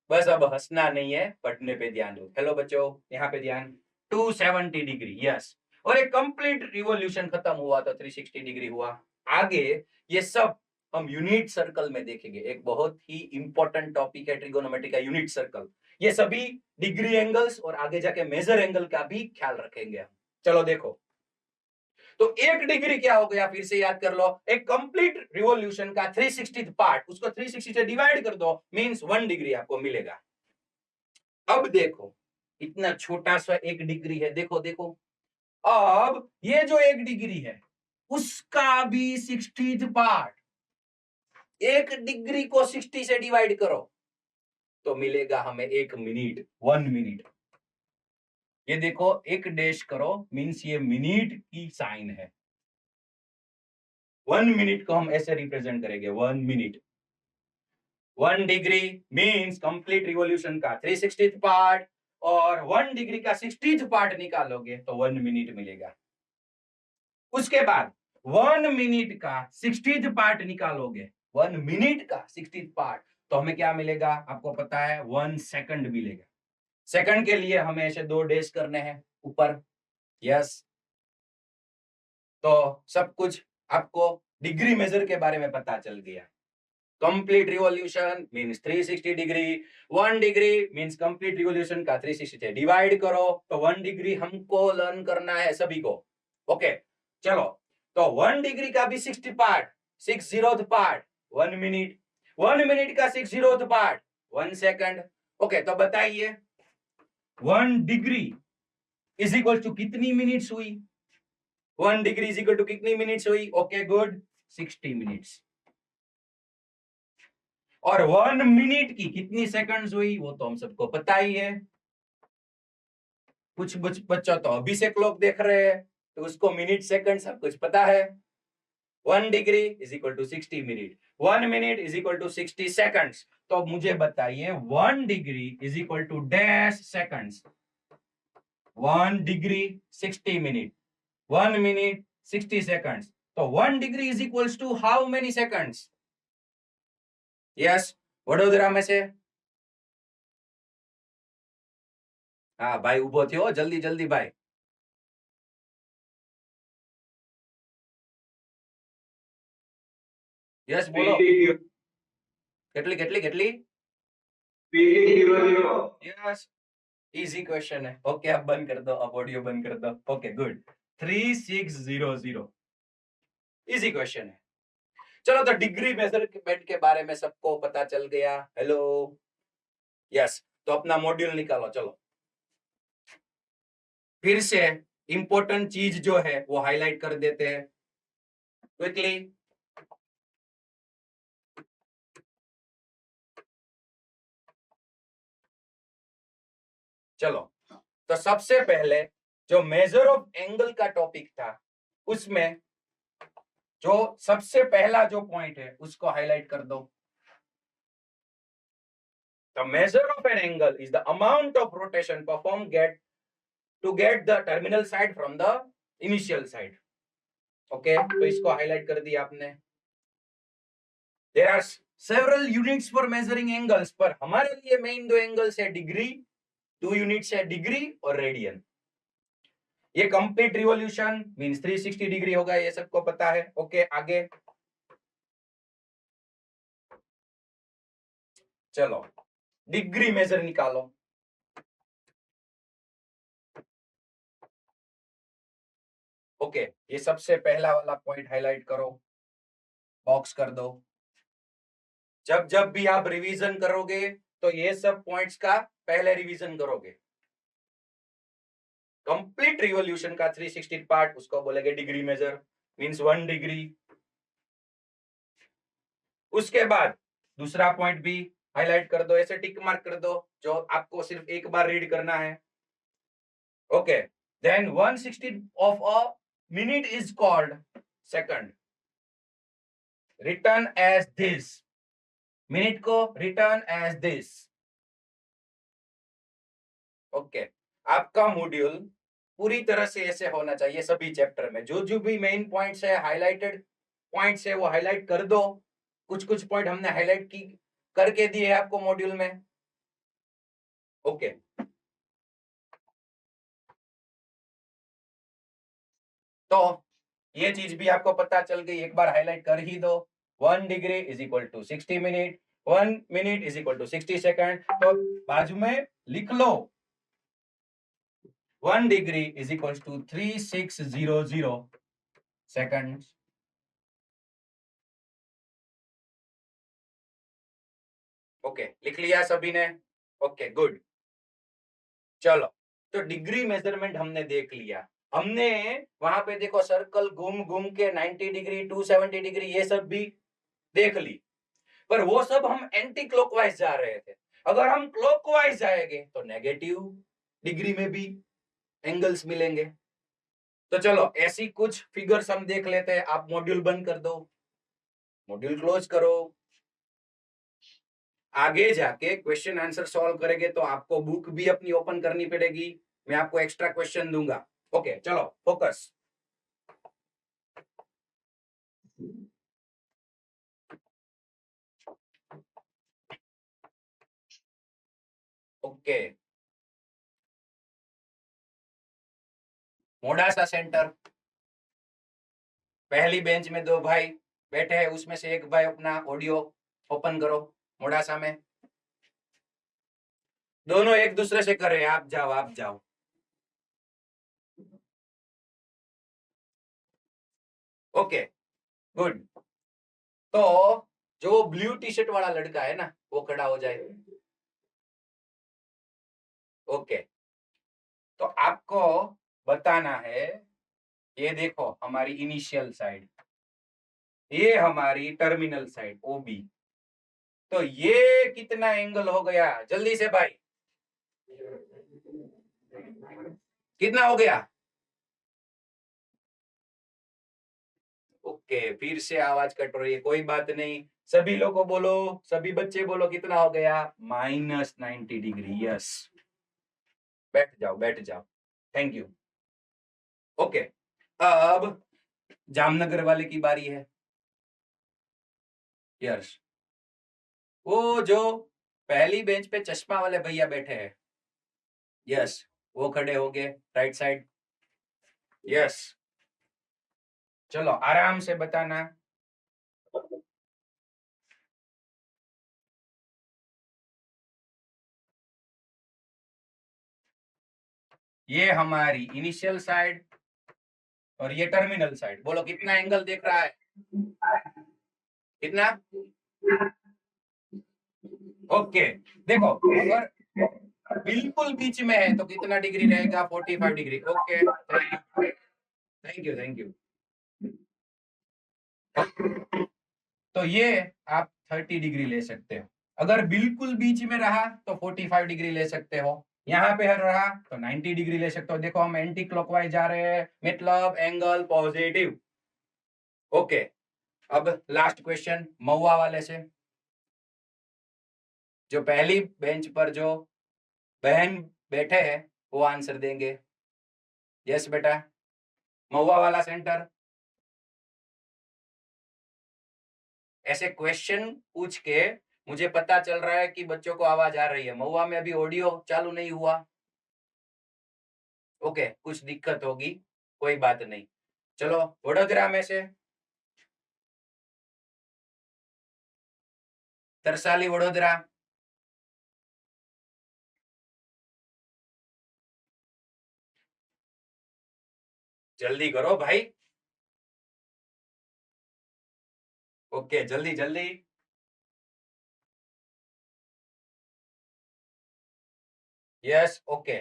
बस अब हंसना नहीं है, पढ़ने पे ध्यान दो। हेलो बच्चों, यहाँ पे ध्यान। 270 डिग्री, यस। और एक कंप्लीट रिवॉल्यूशन खत्म हुआ तो 360 डिग्री हुआ। आगे ये सब हम यूनिट सर्कल में देखेंगे। एक बहुत ही इंपॉर्टेंट टॉपिक है ट्रिगोनोमेट्री का, यूनिट सर्कल। ये सभी डिग्री एंगल्स और आगे जाके मेजर एंगल का भी ख्याल रखेंगे हम। चलो देखो, तो 1 डिग्री क्या हो गया, फिर से याद कर लो। एक कंप्लीट रिवॉल्यूशन का 360th पार्ट, उसको 360 से डिवाइड कर दो, मींस 1 डिग्री आपको मिलेगा। अब देखो इतना छोटा सा 1 डिग्री है, देखो देखो। अब ये जो 1 डिग्री है उसका भी 60th पार्ट, 1 डिग्री को 60 से डिवाइड करो तो मिलेगा हमें 1 मिनट, 1 मिनट। ये देखो 1 डैश करो, मींस ये मिनट की साइन है। 1 मिनट को हम ऐसे रिप्रेजेंट करेंगे, 1 minute. 1 degree means complete revolution का 360th पार्ट, और 1 डिग्री का 60th पार्ट निकालोगे तो 1 मिनट मिलेगा। उसके बाद 1 मिनट का 60th पार्ट निकालोगे, 1 मिनट का 60th पार्ट, तो हमें क्या मिलेगा आपको पता है, 1 सेकंड मिलेगा। सेकंड के लिए हमें ऐसे 2 डैश करने हैं ऊपर, यस। तो सब कुछ आपको डिग्री मेजर के बारे में पता चल गया। Complete revolution means 360 degree, 1 degree means complete revolution का 360 से डिवाइड करो तो 1 डिग्री हमको लर्न करना है सभी को। ओके चलो, तो 1 डिग्री का भी 60 part, 60th part 1 minute, 1 minute का 60th पार्ट 1 सेकंड। ओके तो बताइए 1 डिग्री इज इक्वल टू कितनी मिनट्स हुई? 1 डिग्री इज इक्वल टू कितनी मिनट्स हुई? Okay good, 60 minutes. और 1 मिनट की कितनी सेकंड्स हुई वो तो हम सबको पता ही है। कुछ बच्चा तो अभी से क्लॉक देख रहे हैं तो उसको मिनट सेकंड सब कुछ पता है। 1 degree is equal to 60 minute, 1 minute is equal to 60 seconds. तो मुझे बताइए 1 degree is equal to dash seconds. 1 degree 60 minute, 1 minute 60 seconds, तो 1 degree is equals to how many seconds? Yes, Vadodara में से हाँ भाई उभो थयो, जल्दी जल्दी भाई। यस बोलो, કેટલી કેટલી કેટલી? यस, इजी क्वेश्चन है। ओके अब बंद कर दो, अब ऑडियो बंद कर दो। ओके गुड, 3600 इजी क्वेश्चन है। चलो तो डिग्री मेजरमेंट के बारे में सबको पता चल गया। हेलो, यस, तो अपना मॉड्यूल निकालो। चलो फिर से इंपॉर्टेंट चीज जो है वो हाईलाइट कर देते हैं क्विकली। चलो तो सबसे पहले जो मेजर ऑफ एंगल का टॉपिक था उसमें जो सबसे पहला जो पॉइंट है उसको हाईलाइट कर दो। The measure of an angle is the amount of rotation perform to get the terminal side from the initial side. Okay तो इसको हाईलाइट कर दिया आपने। There are several units for measuring angles, पर हमारे लिए मेन दो एंगल्स है डिग्री, 2 यूनिट्स है डिग्री और रेडियन। ये कंप्लीट रिवॉल्यूशन मींस 360 डिग्री होगा, ये सबको पता है। ओके, आगे चलो, डिग्री मेजर निकालो। ओके, ये सबसे पहला वाला पॉइंट हाईलाइट करो, बॉक्स कर दो। जब जब भी आप रिवीजन करोगे तो ये सब पॉइंट्स का पहले रिवीजन करोगे। कंप्लीट रिवॉल्यूशन का 360 पार्ट उसको बोलेंगे डिग्री मेजर, मींस 1 डिग्री। उसके बाद दूसरा पॉइंट भी हाईलाइट कर दो, ऐसे टिक मार्क कर दो, जो आपको सिर्फ एक बार रीड करना है। Okay, then 1/60 of a minute is called second, written as this, minute को रिटर्न एज दिस। ओके, आपका मॉड्यूल पूरी तरह से ऐसे होना चाहिए सभी चैप्टर में। जो जो भी मेन पॉइंट्स है, हाईलाइटेड पॉइंट्स है, वो हाईलाइट कर दो। कुछ कुछ पॉइंट हमने हाईलाइट की करके दिए हैं आपको मॉड्यूल में। ओके, तो ये चीज भी आपको पता चल गई, एक बार हाईलाइट कर ही दो। 1 degree is equal to 60 minute, 1 minute is equal to 60 second. तो बाजू में लिख लो 1 degree is equal to 3600 seconds. Okay, लिख लिया सभी ने? Okay, good. चलो, तो डिग्री मेजरमेंट हमने देख लिया। हमने वहां पे देखो सर्कल घूम घूम के 90 डिग्री, 270 डिग्री ये सब भी देख ली, पर वो सब हम एंटी क्लॉकवाइज जा रहे थे। अगर हम क्लॉकवाइज जाएंगे तो नेगेटिव डिग्री में भी एंगल्स मिलेंगे। तो चलो, ऐसी कुछ फिगर्स हम देख लेते हैं। आप मॉड्यूल बंद कर दो, मॉड्यूल क्लोज करो। आगे जाके क्वेश्चन आंसर सॉल्व करेंगे तो आपको बुक भी अपनी ओपन करनी पड़ेगी, मैं आपको एक्स्ट्रा क्वेश्चन दूंगा। ओके, चलो फोकस। ओके, मोडासा सेंटर, पहली बेंच में दो भाई बैठे हैं, उसमें से एक भाई अपना ऑडियो ओपन करो मोडासा में। दोनों एक दूसरे से कर रहे हैं, आप जाओ आप जाओ। Okay, good. तो जो ब्लू टी शर्ट वाला लड़का है ना, वो खड़ा हो जाए। ओके, तो आपको बताना है, ये देखो हमारी इनिशियल साइड, ये हमारी टर्मिनल साइड ओबी। तो ये कितना एंगल हो गया जल्दी से भाई, कितना हो गया? ओके, फिर से आवाज कट रही है, कोई बात नहीं। सभी लोगों बोलो, सभी बच्चे बोलो, कितना हो गया? -90 डिग्री। यस, बैठ जाओ बैठ जाओ, थैंक यू। ओके, अब जामनगर वाले की बारी है। यस, वो जो पहली बेंच पे चश्मा वाले भैया बैठे हैं, यस, वो खड़े हो गए राइट साइड। यस, चलो आराम से बताना। ये हमारी इनिशियल साइड और ये टर्मिनल साइड। बोलो कितना एंगल देख रहा है? कितना? ओके, देखो अगर बिल्कुल बीच में है तो कितना डिग्री रहेगा? 45 degree. Okay, thank you thank you. तो ये आप 30 डिग्री ले सकते हो। अगर बिल्कुल बीच में रहा तो 45 डिग्री ले सकते हो। यहाँ पे रहा तो 90 डिग्री ले सकते हो। देखो हम एंटी क्लॉकवाइज जा रहे हैं, मतलब एंगल पॉजिटिव। ओके, अब लास्ट क्वेश्चन महुआ वाले से। जो पहली बेंच पर जो बहन बैठे हैं वो आंसर देंगे। यस बेटा, महुआ वाला सेंटर। ऐसे क्वेश्चन पूछ के मुझे पता चल रहा है कि बच्चों को आवाज आ रही है। महुआ में अभी ऑडियो चालू नहीं हुआ। ओके, कुछ दिक्कत होगी, कोई बात नहीं। चलो वडोदरा में से तरसाली वडोदरा, जल्दी करो भाई। ओके, जल्दी जल्दी। Yes, okay.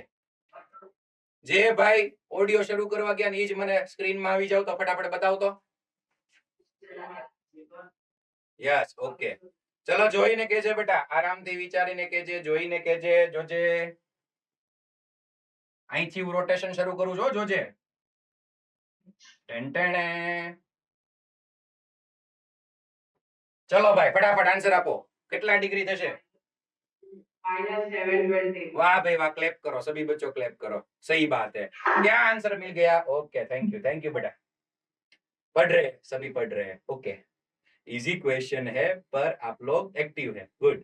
જે ભાઈ ઓડિયો શરૂ કરવા ગયા ને ઈ જ મને સ્ક્રીનમાં આવી જાવ તો ફટાફટ બતાવો તો। Yes, okay. ચલો જોઈને કેજે બેટા, આરામથી વિચારીને કેજે, જોઈને કેજે, જોજે। અહીંથી હું રોટેશન શરૂ કરું છું, જોજે। ટેન્ટેણે। ચલો ભાઈ ફટાફટ આન્સર આપો, કેટલા ડિગ્રી થશે? -720। वाह भाई वाह, क्लैप करो सभी बच्चों, क्लैप करो, सही बात है। क्या आंसर मिल गया? ओके, थैंक यू बेटा, पढ़ रहे हैं, सभी पढ़ रहे हैं। ओके, इजी क्वेश्चन है पर आप लोग एक्टिव है, गुड।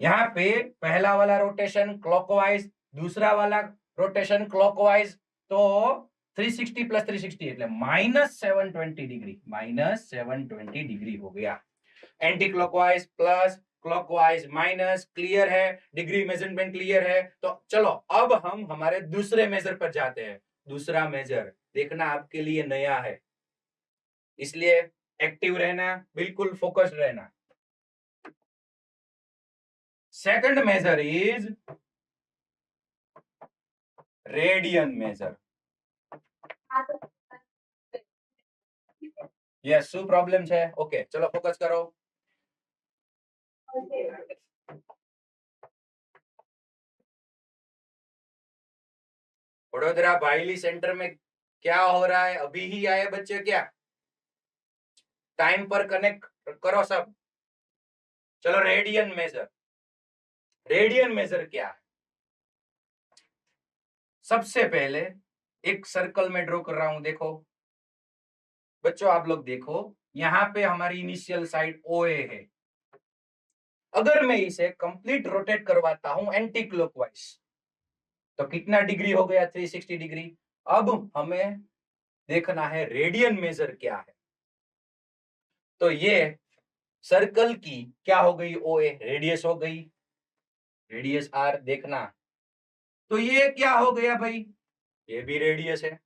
यहाँ पे पहला वाला रोटेशन क्लॉकवाइज, दूसरा वाला रोटेशन क्लॉकवाइज, तो 360 प्लस 360 એટલે -720 डिग्री, -720 डिग्री हो गया। Anti clockwise plus clockwise minus, clear है? डिग्री मेजरमेंट क्लियर है? तो चलो अब हम हमारे दूसरे मेजर पर जाते हैं। दूसरा मेजर देखना आपके लिए नया है, इसलिए एक्टिव रहना, बिल्कुल फोकस्ड रहना। Second measure is radian measure. Yes, શું પ્રોબ્લેમ છે? ઓકે, ચલો ફોકસ કરો। वडोदरा भाईली सेंटर में क्या हो रहा है? अभी ही आए बच्चे क्या? टाइम पर कनेक्ट करो सब। चलो रेडियन मेजर, रेडियन मेजर क्या है? सबसे पहले एक सर्कल में ड्रॉ कर रहा हूं, देखो बच्चों, आप लोग देखो, यहां पे हमारी इनिशियल साइड OA है। अगर मैं इसे कंप्लीट रोटेट करवाता हूं एंटी क्लॉकवाइज, तो कितना डिग्री हो गया? 360 डिग्री। अब हमें देखना है रेडियन मेजर क्या है। तो ये सर्कल की क्या हो गई? OA, रेडियस हो गई, रेडियस R देखना। तो ये क्या हो गया भाई? ये भी रेडियस है,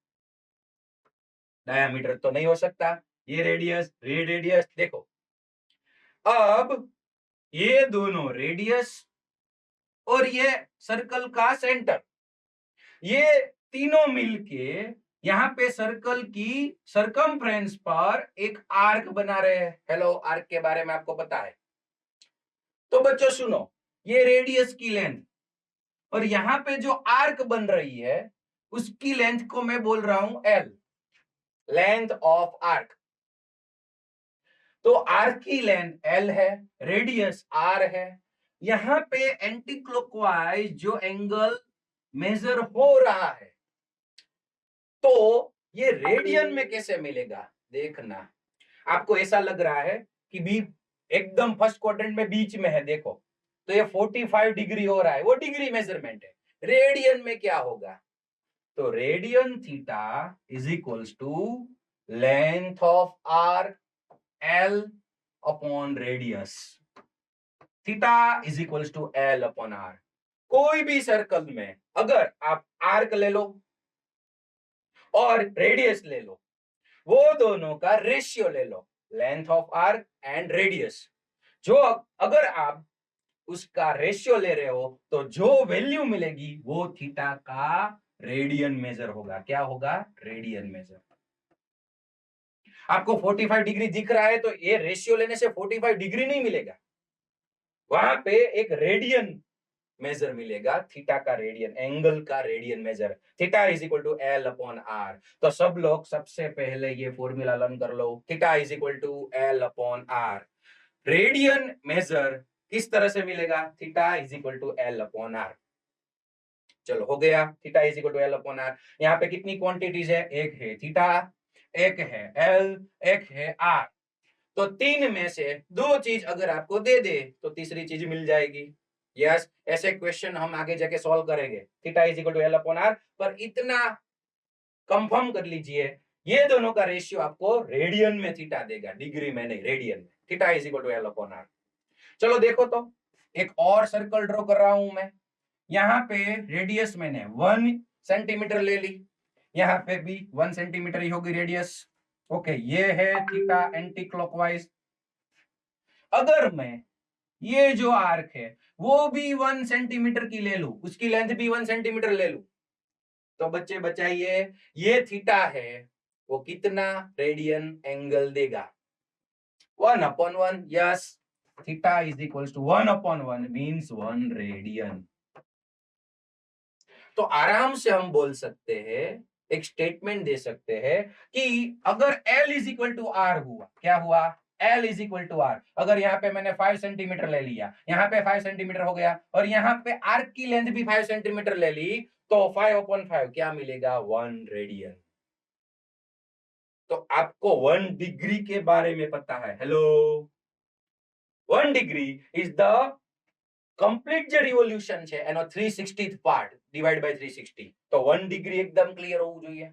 डायामीटर तो नहीं हो सकता, ये रेडियस, रेडियस देखो। अब ये दोनों रेडियस और ये सर्कल का सेंटर, ये तीनों मिलके यहाँ पे सर्कल की सरकमफ्रेंस पर एक आर्क बना रहे हैं। हेलो, आर्क के बारे में आपको पता है? तो बच्चों सुनो, ये रेडियस की लेंथ और यहाँ पे जो आर्क बन रही है उसकी लेंथ को मैं बोल रहा हूं L, लेंथ ऑफ आर्क। तो आर्क की लेंथ L है, रेडियस R है। यहाँ पे एंटी क्लॉकवाइज जो एंगल मेजर हो रहा है, तो ये रेडियन में कैसे मिलेगा? देखना, आपको ऐसा लग रहा है कि भी एकदम फर्स्ट क्वाड्रेंट में बीच में है, देखो तो ये 45 डिग्री हो रहा है, वो डिग्री मेजरमेंट है। रेडियन में क्या होगा? तो radian theta is equals to length of arc L upon radius, theta is equals to L upon R। कोई भी सर्कल में अगर आप आर्क ले लो और रेडियस ले लो, वो दोनों का रेशियो ले लो, length of arc and radius. जो अगर आप उसका रेशियो ले रहे हो तो जो वैल्यू मिलेगी वो थीटा का रेडियन मेजर होगा। क्या होगा? Radian major. आपको 45 डिग्री दिख रहा है तो ये रेशियो लेने से 45 डिग्री नहीं मिलेगा, वहां पे एक रेडियन मेजर मिलेगा, थीटा का रेडियन, एंगल का radian measure. Theta is equal to L upon R। तो सब लोग सबसे पहले ये फॉर्मूला लर्न कर लो, theta is equal to L upon R। Radian measure किस तरह से मिलेगा? Theta is equal to L upon R। चलो हो गया, theta is equal to L upon R। यहाँ पे कितनी क्वांटिटीज है? एक है थीटा, एक है L, एक है R। तो तीन में से दो चीज अगर आपको दे दे तो तीसरी चीज मिल जाएगी। यस, ऐसे क्वेश्चन हम आगे जाके सॉल्व करेंगे। Theta is equal to L upon R, पर इतना कंफर्म कर लीजिए ये दोनों का रेशियो आपको रेडियन में थीटा देगा, डिग्री में नहीं, रेडियन में। Theta is equal to L upon R. चलो देखो तो, एक और सर्कल ड्रॉ कर रहा हूं मैं। यहाँ पे रेडियस मैंने 1 सेंटीमीटर ले ली, यहाँ पे भी 1 सेंटीमीटर ही होगी रेडियस। ओके, ये है थीटा एंटी क्लॉकवाइज। अगर मैं ये जो आर्क है वो भी 1 सेंटीमीटर की ले लू, उसकी लेंथ भी 1 सेंटीमीटर ले लू, तो बच्चे बचाइए ये थीटा है वो कितना रेडियन एंगल देगा? 1/1। Yes, theta is equals to 1/1 means 1 radian. तो आराम से हम बोल सकते हैं, एक स्टेटमेंट दे सकते हैं कि अगर L is equal to R हुआ, क्या हुआ? L is equal to R. अगर यहाँ पे मैंने 5 सेंटीमीटर ले लिया, यहाँ पे 5 सेंटीमीटर हो गया, और यहाँ पे आर्क की लेंथ भी 5 सेंटीमीटर ले ली, तो 5/5 क्या मिलेगा? 1 रेडियन। तो आपको 1 डिग्री के बारे में पता है? Hello, 1 degree is the complete जो रिवोल्यूशन છે એનો 360th પાર્ટ ડિવાઇડ બાય 360, તો 1 ડિગ્રી એકદમ ક્લિયર હોવું જોઈએ।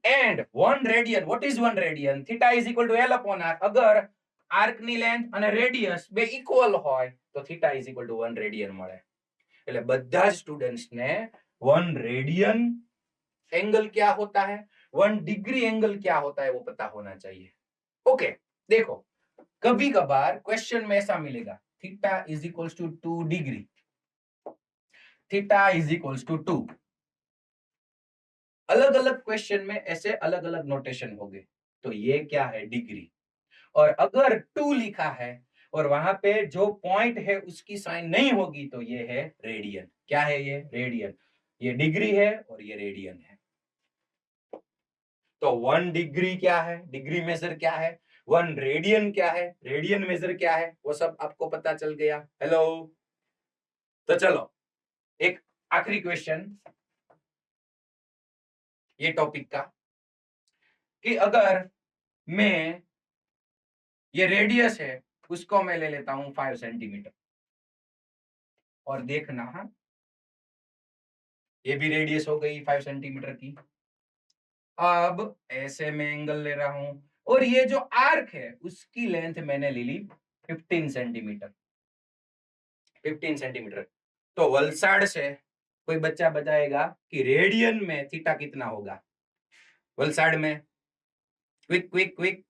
And 1 radian, what is 1 radian? Theta is equal to L upon R। અગર આર્ક ની લેન્થ અને રેડિયસ બે ઇક્વલ હોય તો theta is equal to 1 radian મળે। એટલે બધા જ સ્ટુડન્ટ્સ ને 1 રેડિયन एंगल क्या होता है, 1 डिग्री एंगल क्या होता है वो पता होना चाहिए। ओके, देखो कभी कभार क्वेश्चन में ऐसा मिलेगा, theta is equals to 2 degree, theta is equals to 2। अलग अलग क्वेश्चन में ऐसे अलग अलग नोटेशन होंगे। तो ये क्या है? डिग्री। और अगर 2 लिखा है और वहां पे जो पॉइंट है उसकी साइन नहीं होगी तो ये है रेडियन। क्या है ये? रेडियन। ये डिग्री है और ये रेडियन है। तो 1 डिग्री क्या है? डिग्री मेजर क्या है? 1 रेडियन क्या है? रेडियन मेजर क्या है? वो सब आपको पता चल गया। हेलो, तो चलो एक आखिरी क्वेश्चन ये टॉपिक का, कि अगर मैं ये रेडियस है उसको मैं ले लेता हूं 5 सेंटीमीटर, और देखना, हाँ, ये भी रेडियस हो गई 5 सेंटीमीटर की। अब ऐसे में एंगल ले रहा हूं, और ये जो आर्क है उसकी लेंथ मैंने ले ली 15 सेंटीमीटर। 15 सेंटीमीटर। तो वलसाड से कोई बच्चा बताएगा कि रेडियन में थीटा कितना होगा? वलसाड में, क्विक क्विक क्विक।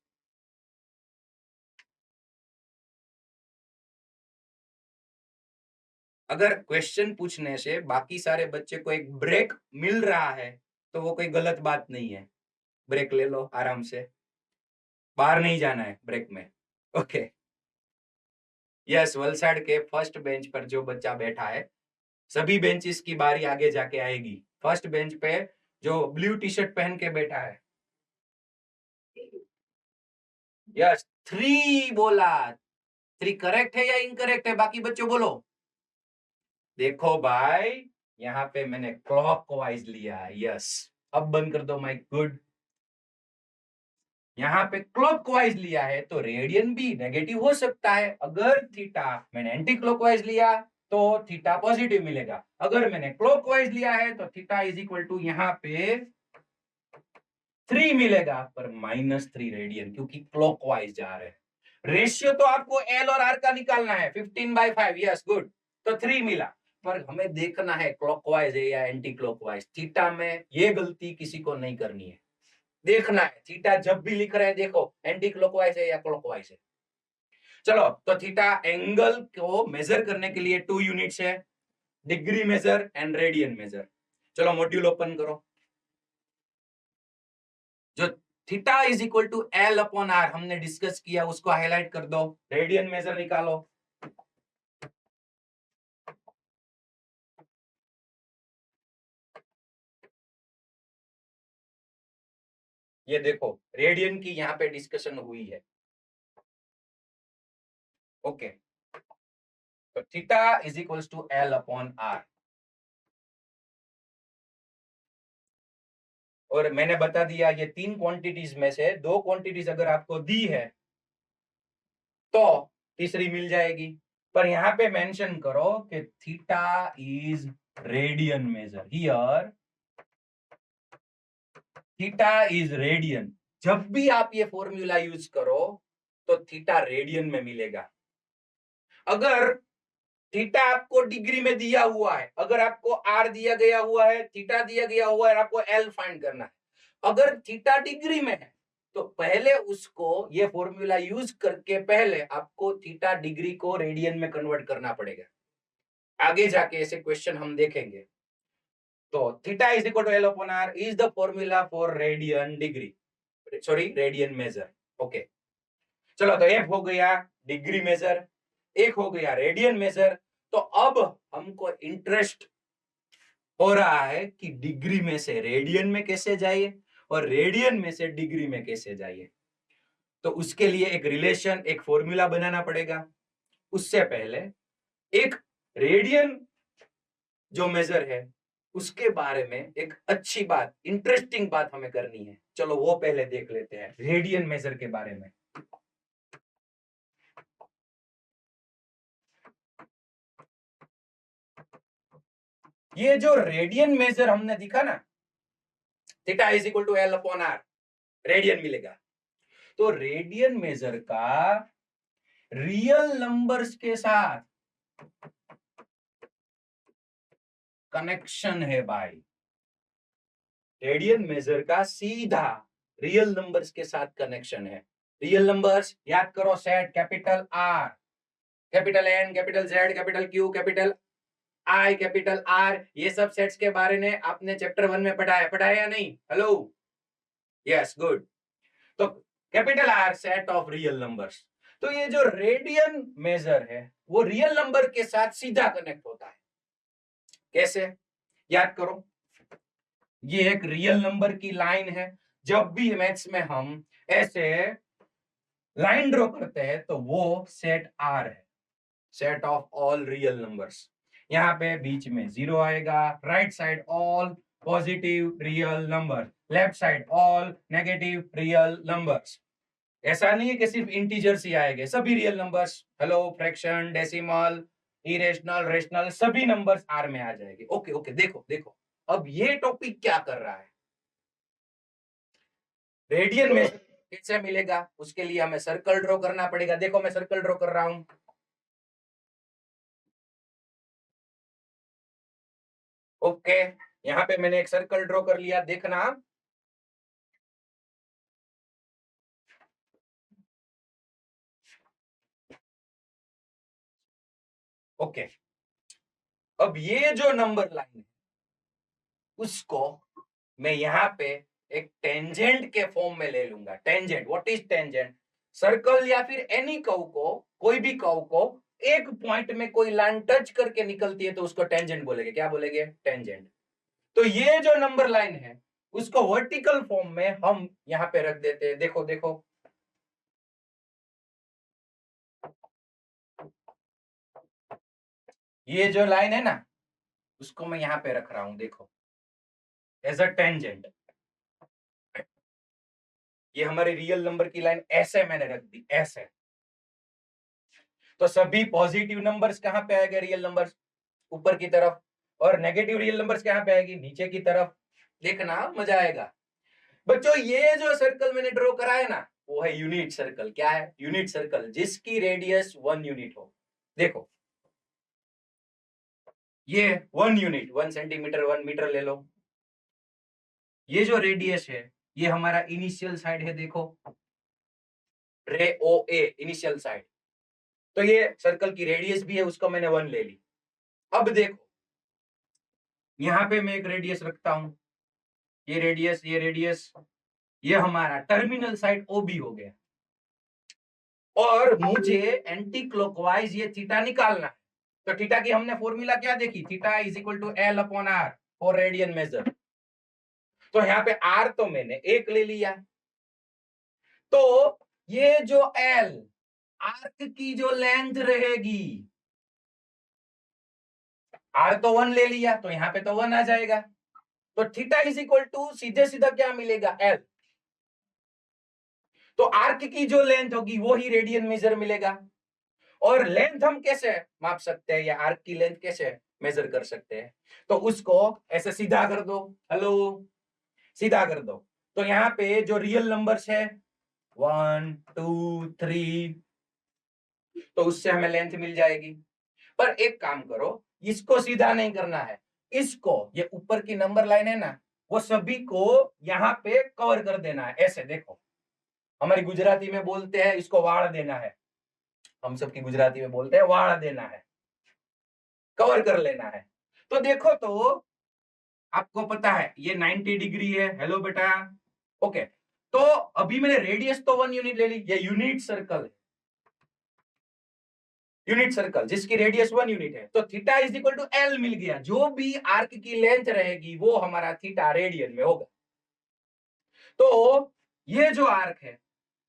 अगर क्वेश्चन पूछने से बाकी सारे बच्चे को एक ब्रेक मिल रहा है तो वो कोई गलत बात नहीं है। ब्रेक ले लो आराम से, बाहर नहीं जाना है ब्रेक में। ओके, यस, वलसाड के फर्स्ट बेंच पर जो बच्चा बैठा है, सभी बेंचेस की बारी आगे जाके आएगी। फर्स्ट बेंच पे जो ब्लू टी शर्ट पहन के बैठा है, यस, 3 बोला। 3 करेक्ट है या इनकरेक्ट है? बाकी बच्चों बोलो। देखो भाई, यहाँ पे मैंने क्लॉकवाइज लिया। यस, अब बंद कर दो माइक। गुड। यहाँ पे क्लॉकवाइज लिया है तो रेडियन भी नेगेटिव हो सकता है। अगर थीटा मैंने एंटी क्लॉकवाइज लिया तो थीटा पॉजिटिव मिलेगा। अगर मैंने क्लॉकवाइज लिया है तो थीटा इज इक्वल टू यहाँ पे 3 मिलेगा, पर -3 रेडियन, क्योंकि क्लॉकवाइज जा रहे हैं। रेशियो तो आपको एल और आर का निकालना है, 15/5। Yes, good. तो 3 मिला, पर हमें देखना है क्लॉकवाइज है या एंटी क्लॉकवाइज। थीटा में ये गलती किसी को नहीं करनी है, देखना है थीटा जब भी लिख रहे हैं देखो एंटी क्लॉकवाइज है या क्लॉकवाइज है। चलो, तो थीटा एंगल को मेजर करने के लिए 2 यूनिट्स है, degree measure and radian measure. चलो मॉड्यूल ओपन करो। जो theta is equal to L upon R हमने डिस्कस किया उसको हाईलाइट कर दो, रेडियन मेजर निकालो। ये देखो रेडियन की यहाँ पे डिस्कशन हुई है। ओके, तो theta is equal to L upon R. और मैंने बता दिया ये 3 क्वांटिटीज में से 2 क्वांटिटीज अगर आपको दी है तो तीसरी मिल जाएगी। पर यहाँ पे मेंशन करो कि theta is radian major. Here theta is radian. जब भी आप ये फॉर्मूला यूज करो तो थीटा रेडियन में मिलेगा। अगर थीटा आपको डिग्री में दिया हुआ है, अगर आपको आर दिया गया हुआ है, थीटा दिया गया हुआ है, आपको एल फाइंड करना है, अगर थीटा डिग्री में है तो पहले उसको ये फॉर्मूला यूज करके पहले आपको थीटा डिग्री को रेडियन में कन्वर्ट करना पड़ेगा। आगे जाके ऐसे क्वेश्चन हम देखेंगे। तो theta is equal to L upon R is the formula for radian degree, sorry radian measure. Okay, चलो तो एक हो गया डिग्री मेजर, एक हो गया रेडियन मेजर। तो अब हमको इंटरेस्ट हो रहा है कि डिग्री में से रेडियन में कैसे जाइए और रेडियन में से डिग्री में कैसे जाइए। तो उसके लिए एक रिलेशन, एक फॉर्मूला बनाना पड़ेगा। उससे पहले एक रेडियन जो मेजर है उसके बारे में एक अच्छी बात, इंटरेस्टिंग बात हमें करनी है। चलो वो पहले देख लेते हैं रेडियन मेजर के बारे में। ये जो रेडियन मेजर हमने दिखा ना, theta is equal to L upon R, radian मिलेगा। तो रेडियन मेजर का रियल नंबर्स के साथ कनेक्शन है भाई। रेडियन मेजर का सीधा रियल नंबर्स के साथ कनेक्शन है। रियल नंबर्स याद करो, set capital R, capital N, capital Z, capital Q, capital I, capital R, ये सब सेट्स के बारे में आपने चैप्टर 1 में पढ़ाया या नहीं? Hello, yes, good. तो capital R set of real numbers. तो ये जो रेडियन मेजर है वो रियल नंबर के साथ सीधा कनेक्ट होता है। कैसे? याद करो, ये एक रियल नंबर की लाइन है। जब भी मैथ्स में हम ऐसे लाइन ड्रॉ करते हैं तो वो सेट आर है, set of all real numbers. यहाँ पे बीच में 0 आएगा, right side all positive real number, left side all negative real numbers. ऐसा नहीं है कि सिर्फ इंटीजर्स ही आएंगे, सभी real numbers, hello, fraction, decimal, irrational, rational, सभी नंबर्स आर में आ जाएंगे। ओके ओके, देखो देखो अब ये टॉपिक क्या कर रहा है। रेडियन में कैसे मिलेगा, उसके लिए हमें सर्कल ड्रॉ करना पड़ेगा। देखो मैं सर्कल ड्रॉ कर रहा हूं। ओके, यहाँ पे मैंने एक सर्कल ड्रॉ कर लिया, देखना। ओके, अब ये जो नंबर लाइन है उसको मैं यहाँ पे एक टेंजेंट के फॉर्म में ले लूंगा। Tangent, what is tangent? Circle या फिर एनी कर्व को, कोई भी कर्व को एक पॉइंट में कोई लाइन टच करके निकलती है तो उसको टेंजेंट बोलेंगे। क्या बोलेंगे? टेंजेंट। तो ये जो नंबर लाइन है उसको वर्टिकल फॉर्म में हम यहाँ पे रख देते हैं। देखो देखो, ये जो लाइन है ना उसको मैं यहाँ पे रख रहा हूं, देखो, एज अ टेंजेंट। ये हमारे रियल नंबर की लाइन ऐसे मैंने रख दी, ऐसे। तो सभी पॉजिटिव नंबर्स कहां पे आएंगे? रियल नंबर्स ऊपर की तरफ, और नेगेटिव रियल नंबर्स कहां पे आएगी? नीचे की तरफ। देखना मजा आएगा। बच्चों ये जो सर्कल मैंने ड्रॉ करा है ना वो है यूनिट सर्कल। क्या है? यूनिट सर्कल, जिसकी रेडियस 1 यूनिट हो। देखो ये 1 यूनिट, 1 सेंटीमीटर, 1 मीटर ले लो। ये जो रेडियस है ये हमारा इनिशियल साइड है, देखो, रे ओ ए, इनिशियल साइड। तो ये सर्कल की रेडियस भी है, उसको मैंने 1 ले ली। अब देखो यहां पे मैं एक रेडियस रखता हूं, ये रेडियस, ये रेडियस, ये हमारा टर्मिनल साइड ओ बी हो गया। और मुझे एंटी क्लॉकवाइज ये थीटा निकालना है। तो थीटा की हमने फॉर्मूला क्या देखी? Theta is equal to L upon R for radian measure. तो यहाँ पे आर तो मैंने 1 ले लिया। तो ये जो एल, आर्क की जो लेंथ रहेगी, आर तो 1 ले लिया तो यहाँ पे तो 1 आ जाएगा। तो थीटा इज इक्वल टू सीधे सीधा क्या मिलेगा? एल। तो आर्क की जो लेंथ होगी वो ही रेडियन मेजर मिलेगा। और लेंथ हम कैसे माप सकते हैं या आर्क की लेंथ कैसे मेजर कर सकते हैं? तो उसको ऐसे सीधा कर दो, हेलो सीधा कर दो। तो यहाँ पे जो रियल नंबर्स है 1 2 3, तो उससे हमें लेंथ मिल जाएगी। पर एक काम करो, इसको सीधा नहीं करना है, इसको ये ऊपर की नंबर लाइन है ना, वो सभी को यहाँ पे कवर कर देना है। ऐसे देखो, हमारी गुजराती में बोलते हैं इसको वाड़ देना है, हम सबकी गुजराती में बोलते हैं वाड़ देना है, कवर कर लेना है। तो देखो, तो आपको पता है ये 90 डिग्री है। हेलो बेटा, ओके। तो अभी मैंने रेडियस तो 1 यूनिट ले ली, ये यूनिट सर्कल है, यूनिट सर्कल जिसकी रेडियस 1 यूनिट है। तो theta is equal to L मिल गया। जो भी आर्क की लेंथ रहेगी वो हमारा थीटा रेडियन में होगा। तो ये जो आर्क है,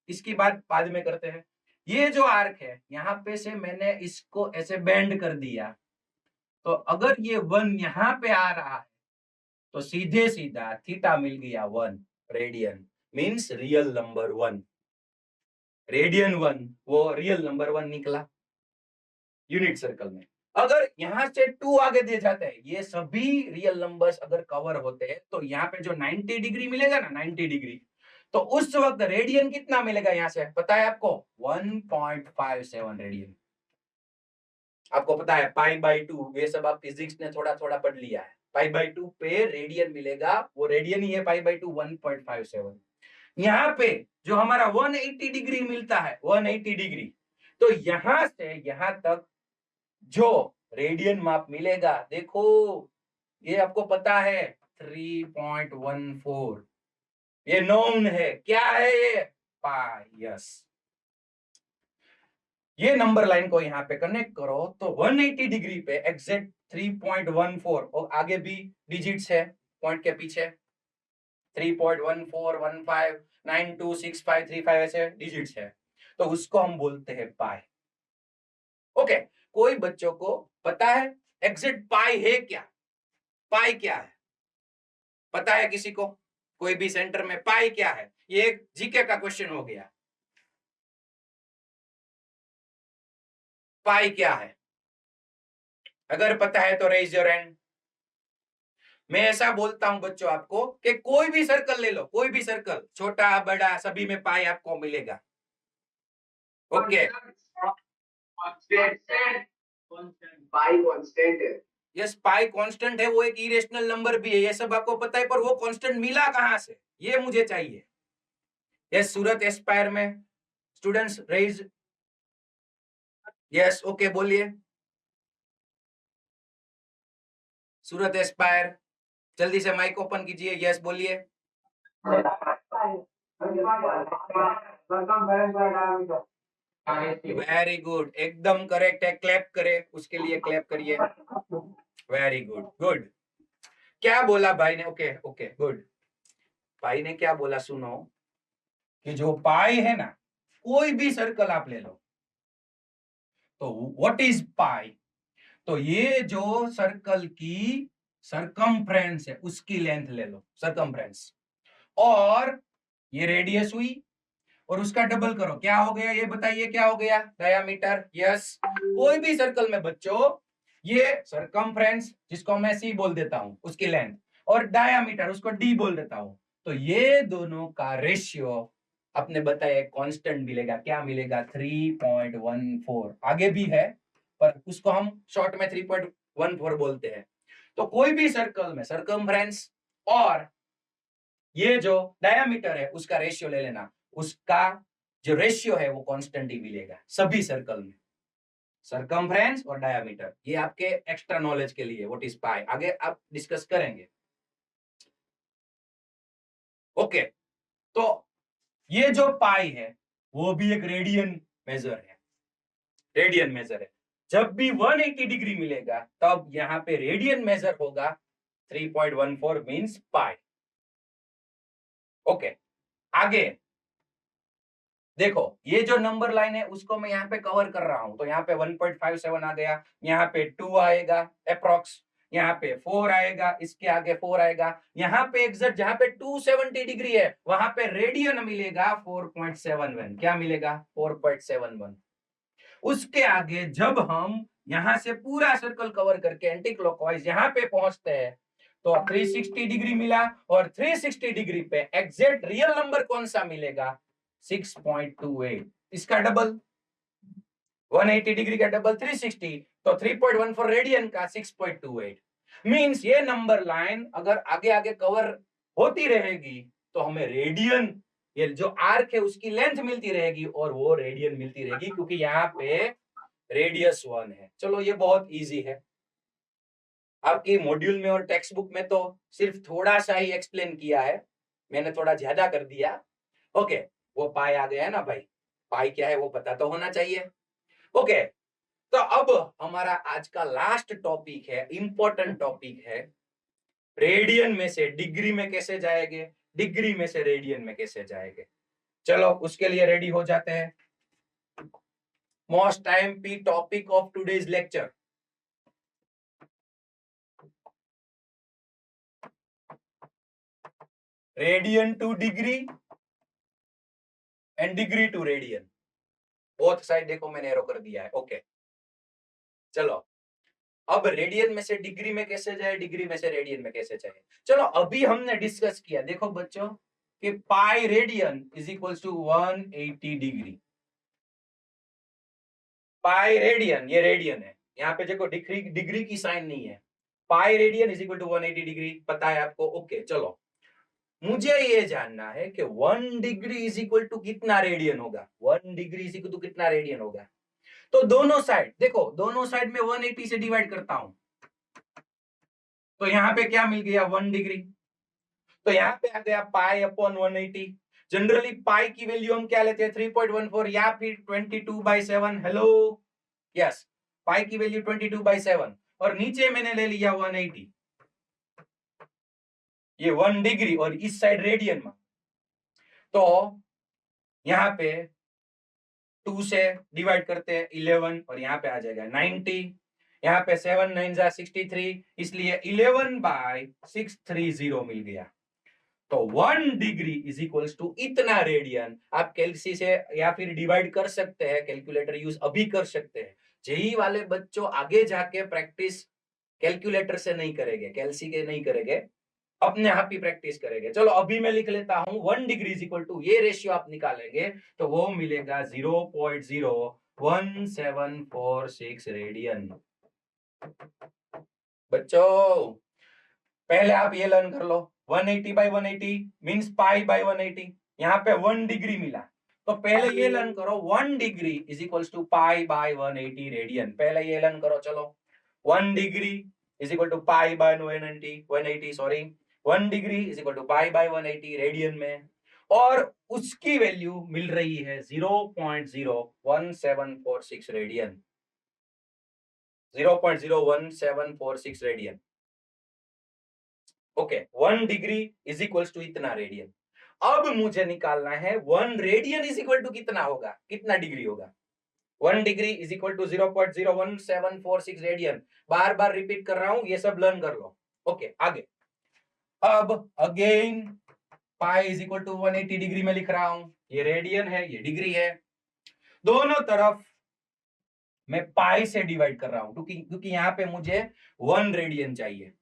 इसकी बात बाद में करते हैं। ये जो आर्क है, यहां पे से मैंने इसको ऐसे बेंड कर दिया, तो अगर ये 1 यहां पे आ रहा है तो सीधे सीधा थीटा मिल गया 1 radian, means real number 1, radian 1 वो रियल नंबर 1 निकला यूनिट सर्कल में। अगर यहां से 2 आगे दे जाते हैं, ये सभी रियल नंबर्स अगर कवर होते हैं, तो यहाँ पे जो 90 डिग्री मिलेगा ना, 90 डिग्री, तो उस वक्त रेडियन कितना मिलेगा? यहां से पता है आपको 1.57 रेडियन। आपको पता है पाई बाई 2, ये सब आप फिजिक्स ने थोड़ा थोड़ा पढ़ लिया है। पाई बाई 2 पे रेडियन मिलेगा, वो रेडियन ही है पाई बाई 2 1.57। यहाँ पे जो हमारा 180 डिग्री मिलता है, 180 डिग्री, तो यहां से यहां तक जो रेडियन माप मिलेगा, देखो ये आपको पता है 3.14, ये नोन है। क्या है ये? पाई। यस, ये नंबर लाइन को यहाँ पे कनेक्ट करो तो 180 डिग्री पे एग्जैक्ट 3.14, और आगे भी डिजिट्स है पॉइंट के पीछे 3.1415926535 ऐसे डिजिट्स है, तो उसको हम बोलते हैं पाई। ओके, कोई बच्चों को पता है एग्जैक्ट पाई है क्या? पाई क्या है पता है किसी को? कोई भी सेंटर में पाई क्या है? ये एक जीके का क्वेश्चन हो गया। पाई क्या है? अगर पता है तो रेज योर हैंड। मैं ऐसा बोलता हूं बच्चों आपको कि कोई भी सर्कल ले लो, कोई भी सर्कल, छोटा बड़ा सभी में पाई आपको मिलेगा। ओके, पाई कांस्टेंट है। यस, पाई कांस्टेंट है, वो एक इरेशनल नंबर भी है, ये सब आपको पता है, पर वो कांस्टेंट मिला कहां से, ये मुझे चाहिए। यस, सूरत एस्पायर में स्टूडेंट्स रेज। यस, ओके, बोलिए सूरत एस्पायर, जल्दी से माइक ओपन कीजिए। यस, बोलिए। वेरी गुड, एकदम करेक्ट है, क्लैप करे उसके लिए, क्लैप करिए। Very good, good. क्या बोला भाई ने? Okay okay, good. भाई ने क्या बोला सुनो, कि जो पाई है ना, कोई भी सर्कल आप ले लो, तो व्हाट इज पाई? तो ये जो सर्कल की सरकमफ्रेंस है उसकी लेंथ ले लो, सरकमफ्रेंस, और ये रेडियस हुई, और उसका डबल करो, क्या हो गया ये बताइए? क्या हो गया? डायामीटर। यस, कोई भी सर्कल में बच्चों ये सरकमफ्रेंस, जिसको मैं सी बोल देता हूं, उसकी लेंथ, और डायामीटर उसको डी बोल देता हूं, तो ये दोनों का रेशियो आपने बताया कांस्टेंट मिलेगा। क्या मिलेगा? 3.14। आगे भी है पर उसको हम शॉर्ट में 3.14 बोलते हैं। तो कोई भी सर्कल में सरकमफ्रेंस और ये जो डायामीटर है उसका रेशियो ले लेना, उसका जो रेशियो है वो कांस्टेंट ही मिलेगा सभी सर्कल में, सरकमफ्रेंस और डायामीटर। ये आपके एक्स्ट्रा नॉलेज के लिए, व्हाट इज पाई, आगे आप डिस्कस करेंगे। ओके, तो ये जो पाई है वो भी एक रेडियन मेजर है, रेडियन मेजर है। जब भी 180 डिग्री मिलेगा तब यहाँ पे रेडियन मेजर होगा 3.14 मींस पाई। ओके, आगे देखो, ये जो नंबर लाइन है उसको मैं यहाँ पे कवर कर रहा हूं, तो यहाँ पे 1.57 आ गया, यहाँ पे 2 आएगा अप्रोक्स, यहाँ पे 4 आएगा, इसके आगे 4 आएगा, यहाँ पे एग्जैक्ट जहाँ पे 270 डिग्री है वहां पे रेडियन मिलेगा 4.71। क्या मिलेगा? 4.71। उसके आगे जब हम यहां से पूरा सर्कल कवर करके एंटी क्लॉकवाइज यहां पे पहुंचते हैं तो 360 डिग्री मिला और 360 डिग्री पे एग्जैक्ट रियल नंबर कौन सा मिलेगा 6.28 इसका डबल 180 डिग्री का डबल 360 तो 3.14 रेडियन का 6.28 मींस ये नंबर लाइन अगर आगे आगे कवर होती रहेगी तो हमें रेडियन ये जो आर्क है उसकी लेंथ मिलती रहेगी और वो रेडियन मिलती रहेगी क्योंकि यहाँ पे रेडियस 1 है। चलो ये बहुत इजी है, आपकी मॉड्यूल में और टेक्स्ट बुक में तो सिर्फ थोड़ा सा ही एक्सप्लेन किया है, मैंने थोड़ा ज्यादा कर दिया। ओके, वो पाई आ गया है ना भाई, पाई क्या है वो पता तो होना चाहिए। ओके, तो अब हमारा आज का लास्ट टॉपिक है, इंपॉर्टेंट टॉपिक है, रेडियन में से डिग्री में कैसे जाएंगे, डिग्री में से रेडियन में कैसे जाएंगे। चलो उसके लिए रेडी हो जाते हैं। Most time P topic of today's lecture, radian to degree and degree to radian, both side देखो मैंने एरो कर दिया है। ओके चलो, अब रेडियन में से डिग्री में कैसे जाए, डिग्री में से रेडियन में कैसे जाए। चलो अभी हमने डिस्कस किया, देखो बच्चों कि pi radian is equal to 180 degree. Pi radian, ये रेडियन है, यहाँ पे देखो डिग्री डिग्री की साइन नहीं है। Pi radian is equal to 180 degree पता है आपको। ओके चलो, मुझे ये जानना है कि 1 डिग्री इज इक्वल टू कितना रेडियन होगा, 1 डिग्री इज इक्वल टू कितना रेडियन होगा। तो दोनों साइड देखो, दोनों साइड में 180 से डिवाइड करता हूं तो यहाँ पे क्या मिल गया 1 डिग्री, तो यहाँ पे आ गया पाई अपॉन 180। जनरली पाई की वैल्यू हम क्या लेते हैं 3.14 या फिर 22/7। हेलो यस, पाई की वैल्यू 22/7 और नीचे मैंने ले लिया 180, ये 1 डिग्री और इस साइड रेडियन में, तो यहाँ पे 2 से डिवाइड करते हैं 11 और यहाँ पे आ जाएगा 90, यहाँ पे 7 9 जा 63, इसलिए 11/630 मिल गया। तो 1 डिग्री इज इक्वल्स टू इतना रेडियन। आप कैलसी से या फिर डिवाइड कर सकते हैं, कैलकुलेटर यूज अभी कर सकते हैं। जेई वाले बच्चों आगे जाके प्रैक्टिस कैलकुलेटर से नहीं करेंगे, कैलसी के नहीं करेंगे, अपने आप ही प्रैक्टिस करेंगे। चलो अभी मैं लिख लेता हूं 1 डिग्री इज इक्वल टू, ये रेशियो आप निकालेंगे तो वो मिलेगा 0.01746 रेडियन। बच्चों पहले आप ये लर्न कर लो, 180/180 मींस पाई बाय 180, यहाँ पे 1 डिग्री मिला तो पहले ये लर्न करो 1 degree is equals to pi by 180 radian. पहले ये लर्न करो, चलो 1 degree is equal to pi by 180 sorry 1 degree is equal to pi by 180 radian में, और उसकी वैल्यू मिल रही है 0.01746 radian, 0.01746 radian. Okay 1 degree is equals to इतना रेडियन। अब मुझे निकालना है 1 रेडियन इज इक्वल टू कितना होगा, कितना डिग्री होगा। 1 degree is equal to 0.01746 radian. बार बार रिपीट कर रहा हूं, ये सब लर्न कर लो। ओके आगे, अब again pi is equal to 180 degree में लिख रहा हूं, ये रेडियन है ये डिग्री है, दोनों तरफ मैं पाई से डिवाइड कर रहा हूं क्योंकि यहाँ पे मुझे 1 रेडियन चाहिए,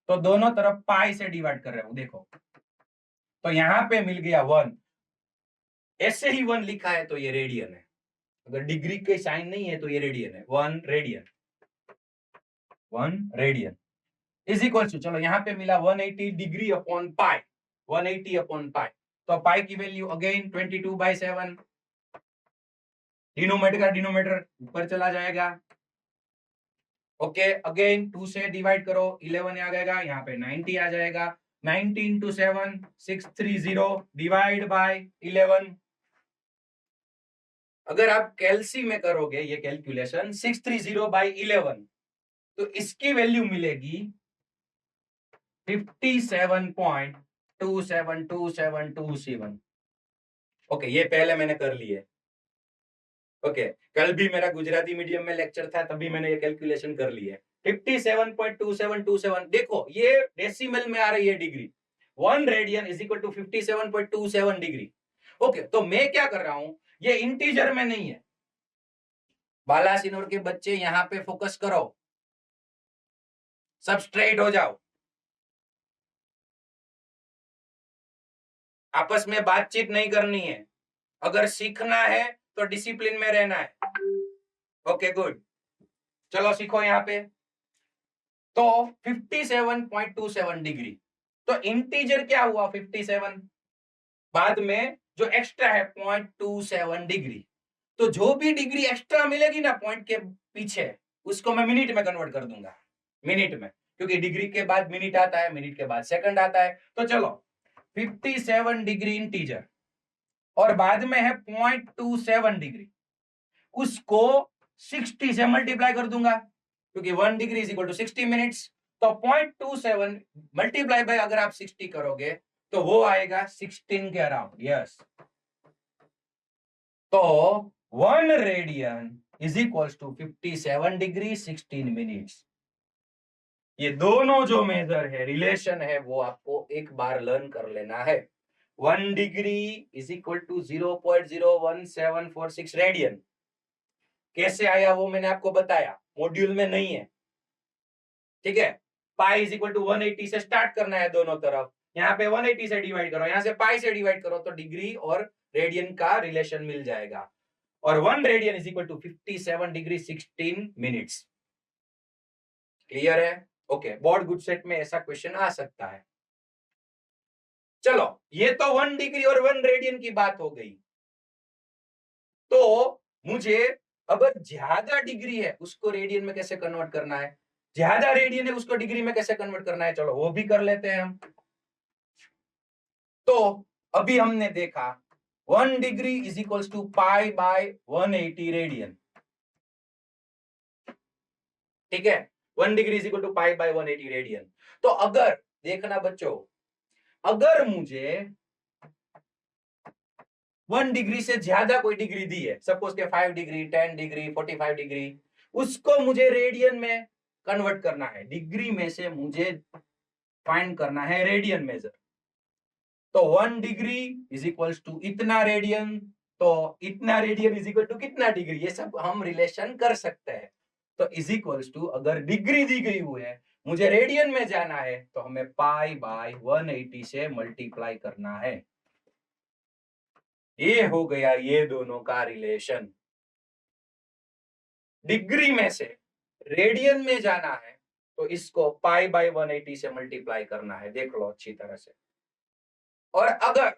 तो दोनों तरफ पाई से डिवाइड कर रहे हूं। देखो तो यहाँ पे मिल गया 1, ऐसे ही 1 लिखा है तो ये रेडियन है, अगर डिग्री के साइन नहीं है तो ये रेडियन है। 1 radian, 1 radian is equal to, चलो यहाँ पे मिला 180 degree upon pi, 180 upon pi, तो पाई की वैल्यू अगेन 22/7, डिनोमिनेटर का डिनोमिनेटर ऊपर चला जाएगा। ओके अगेन 2 से डिवाइड करो 11 आ जाएगा, यहाँ पे 90 आ जाएगा, 90 into 7 630 डिवाइड बाय 11। अगर आप कैलसी में करोगे ये कैलकुलेशन 630/11 तो इसकी वैल्यू मिलेगी 57.272727। ओके ये पहले मैंने कर लिए। ओके कल भी मेरा गुजराती मीडियम में लेक्चर था, तभी मैंने ये कैलकुलेशन कर ली है। 57.2727, देखो ये डेसिमल में आ रही है degree, 1 radian is equal to 57.27 degree. Okay तो मैं क्या कर रहा हूं, ये इंटीजर में नहीं है, बालासिनोर के बच्चे यहाँ पे फोकस करो, सब स्ट्रेट हो जाओ, आपस में बातचीत नहीं करनी है, अगर सीखना है तो डिसिप्लिन में रहना है। ओके गुड, चलो सीखो यहाँ पे। तो 57.27 डिग्री, तो इंटीजर क्या हुआ 57, बाद में जो एक्स्ट्रा है 0.27 डिग्री, तो जो भी डिग्री एक्स्ट्रा मिलेगी ना पॉइंट के पीछे, उसको मैं मिनट में कन्वर्ट कर दूंगा, मिनट में, क्योंकि डिग्री के बाद मिनट आता है, मिनट के बाद सेकंड आता है। तो चलो 57 डिग्री इंटीजर और बाद में है 0.27 डिग्री, उसको 60 से मल्टीप्लाई कर दूंगा, क्योंकि 1 degree is equal to 60 minutes. तो 0.27 मल्टीप्लाई बाय अगर आप 60 करोगे तो वो आएगा 16 के अराउंड। यस, तो 1 radian is equal to 57 degree 16 minutes. ये दोनों जो मेजर है, रिलेशन है, वो आपको एक बार लर्न कर लेना है। 1 degree is equal to 0.01746 radian. कैसे आया वो मैंने आपको बताया, मॉड्यूल में नहीं है, ठीक है। पाई इज इक्वल टू 180 से स्टार्ट करना है दोनों तरफ, यहाँ पे 180 से डिवाइड करो, यहाँ से पाई से डिवाइड करो, तो डिग्री और रेडियन का रिलेशन मिल जाएगा। और 1 radian is equal to 57 degree 16 minutes. Clear है? ओके, बोर्ड गुड सेट में ऐसा क्वेश्चन आ सकता है। चलो, ये तो 1 डिग्री और 1 रेडियन की बात हो गई। तो मुझे अगर ज्यादा डिग्री है उसको रेडियन में कैसे कन्वर्ट करना है, ज्यादा रेडियन है उसको डिग्री में कैसे कन्वर्ट करना है, चलो वो भी कर लेते हैं हम। तो अभी हमने देखा 1 degree is equals to pi by 180 radian, ठीक है। 1 degree is equal to pi by 180 radian. तो अगर देखना बच्चों, अगर मुझे 1 डिग्री से ज्यादा कोई डिग्री दी है, सपोज के 5 डिग्री 10 डिग्री 45 डिग्री, उसको मुझे रेडियन में कन्वर्ट करना है, डिग्री में से मुझे फाइंड करना है रेडियन मेजर। तो 1 डिग्री इज इक्वल्स टू इतना रेडियन, तो इतना रेडियन इज इक्वल टू कितना डिग्री, ये सब हम रिलेशन कर सकते हैं। तो इज इक्वल्स टू, अगर डिग्री दी गई हुई है, मुझे रेडियन में जाना है, तो हमें पाई बाय 180 से मल्टीप्लाई करना है। ये हो गया ये दोनों का रिलेशन। डिग्री में से रेडियन में जाना है तो इसको पाई बाय 180 से मल्टीप्लाई करना है, देख लो अच्छी तरह से। और अगर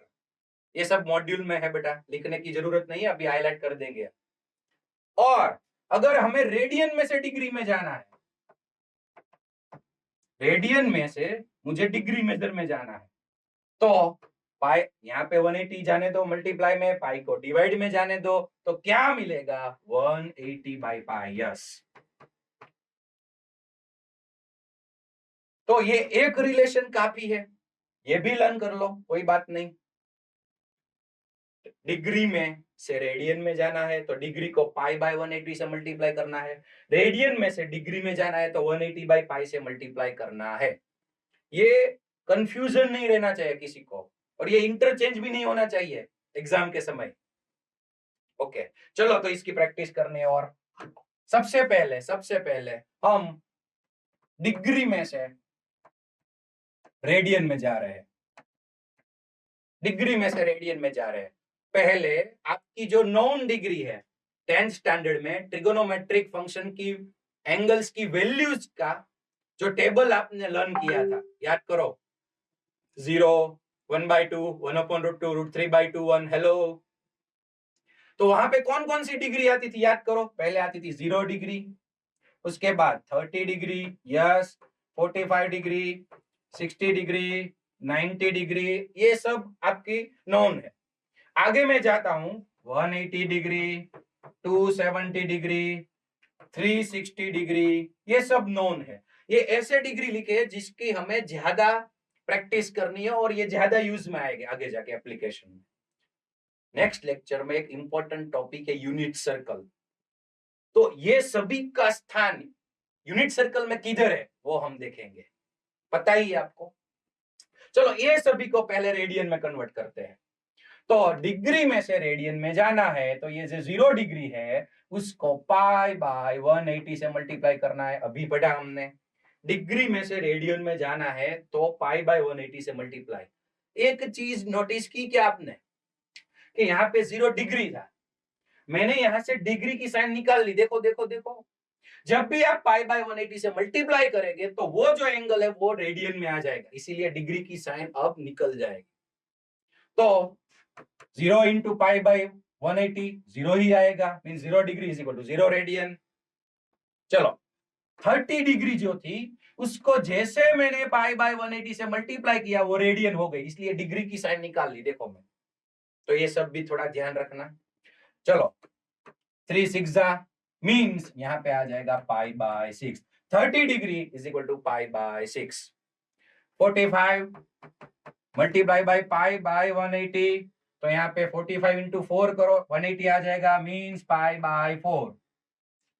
ये सब मॉड्यूल में है बेटा, लिखने की जरूरत नहीं है, अभी हाईलाइट कर देंगे। और अगर हमें रेडियन में से डिग्री में जाना है, रेडियन में से मुझे डिग्री मेजर में जाना है, तो पाई यहाँ पे 180 जाने दो, मल्टीप्लाई में पाई को डिवाइड में जाने दो, तो क्या मिलेगा 180 बाई पाई। यस, तो ये एक रिलेशन काफी है, ये भी लर्न कर लो, कोई बात नहीं। डिग्री में से रेडियन में जाना है तो डिग्री को पाई बाय 180 से मल्टीप्लाई करना है, रेडियन में से डिग्री में जाना है तो 180 बाई पाई से मल्टीप्लाई करना है। ये कंफ्यूजन नहीं रहना चाहिए किसी को, और ये इंटरचेंज भी नहीं होना चाहिए एग्जाम के समय। ओके, चलो तो इसकी प्रैक्टिस करने। और सबसे पहले हम डिग्री में से रेडियन में जा रहे हैं, डिग्री में से रेडियन में जा रहे हैं। पहले आपकी जो नॉन डिग्री है, 10th स्टैंडर्ड में ट्रिगोनोमेट्रिक फंक्शन की एंगल्स की वैल्यूज का जो टेबल आपने लर्न किया था, याद करो, 0, 1/2, 1/√2, √3/2, 1, हेलो। तो वहां पे कौन कौन सी डिग्री आती थी याद करो, पहले आती थी 0 डिग्री, उसके बाद 30 degree, yes, 45 degree, 60 degree, 90 degree, ये सब आपकी नॉन है। आगे मैं जाता हूं 180 डिग्री, 270 डिग्री, 360 डिग्री, ये सब नॉन है। ये ऐसे डिग्री लिखे जिसकी हमें ज्यादा प्रैक्टिस करनी है और ये ज्यादा यूज में आएंगे आगे जाके एप्लीकेशन में। नेक्स्ट लेक्चर में एक इंपॉर्टेंट टॉपिक है यूनिट सर्कल। तो ये सभी का स्थान यूनिट सर्कल में किधर है वो हम देखेंगे, पता ही है आपको। चलो, ये सभी को पहले रेडियन में कन्वर्ट करते हैं। तो डिग्री में से रेडियन में जाना है तो ये जो 0 डिग्री है उसको पाई बाय 180 से मल्टीप्लाई करना है। अभी पढ़ा हमने, डिग्री में से रेडियन में जाना है तो पाई बाय 180 से मल्टीप्लाई। एक चीज नोटिस की क्या आपने कि यहाँ पे 0 डिग्री था, मैंने यहां से डिग्री की साइन निकाल ली। देखो देखो देखो, जब भी आप पाई बाय 180 से मल्टीप्लाई करेंगे तो वो जो एंगल है वो रेडियन में आ जाएगा, इसीलिए डिग्री की साइन अब निकल जाएगी। तो 0 इंटू पाई बाय 180 0 ही आएगा, mean 0 degree is equal to 0 radian. चलो 30 डिग्री जो थी उसको जैसे मैंने पाई बाय 180 से मल्टीप्लाई किया वो रेडियन हो गई, इसलिए डिग्री की साइन निकाल ली। देखो मैं, तो ये सब भी थोड़ा ध्यान रखना। चलो 3 6 मीन्स यहाँ पे आ जाएगा pi by 6। 30 degree is equal to pi by 6। 45 multiply by pi by 180, तो यहाँ पे 45 इंटू 4 करो, 180 आ जाएगा, मीन्स पाई बाय 4।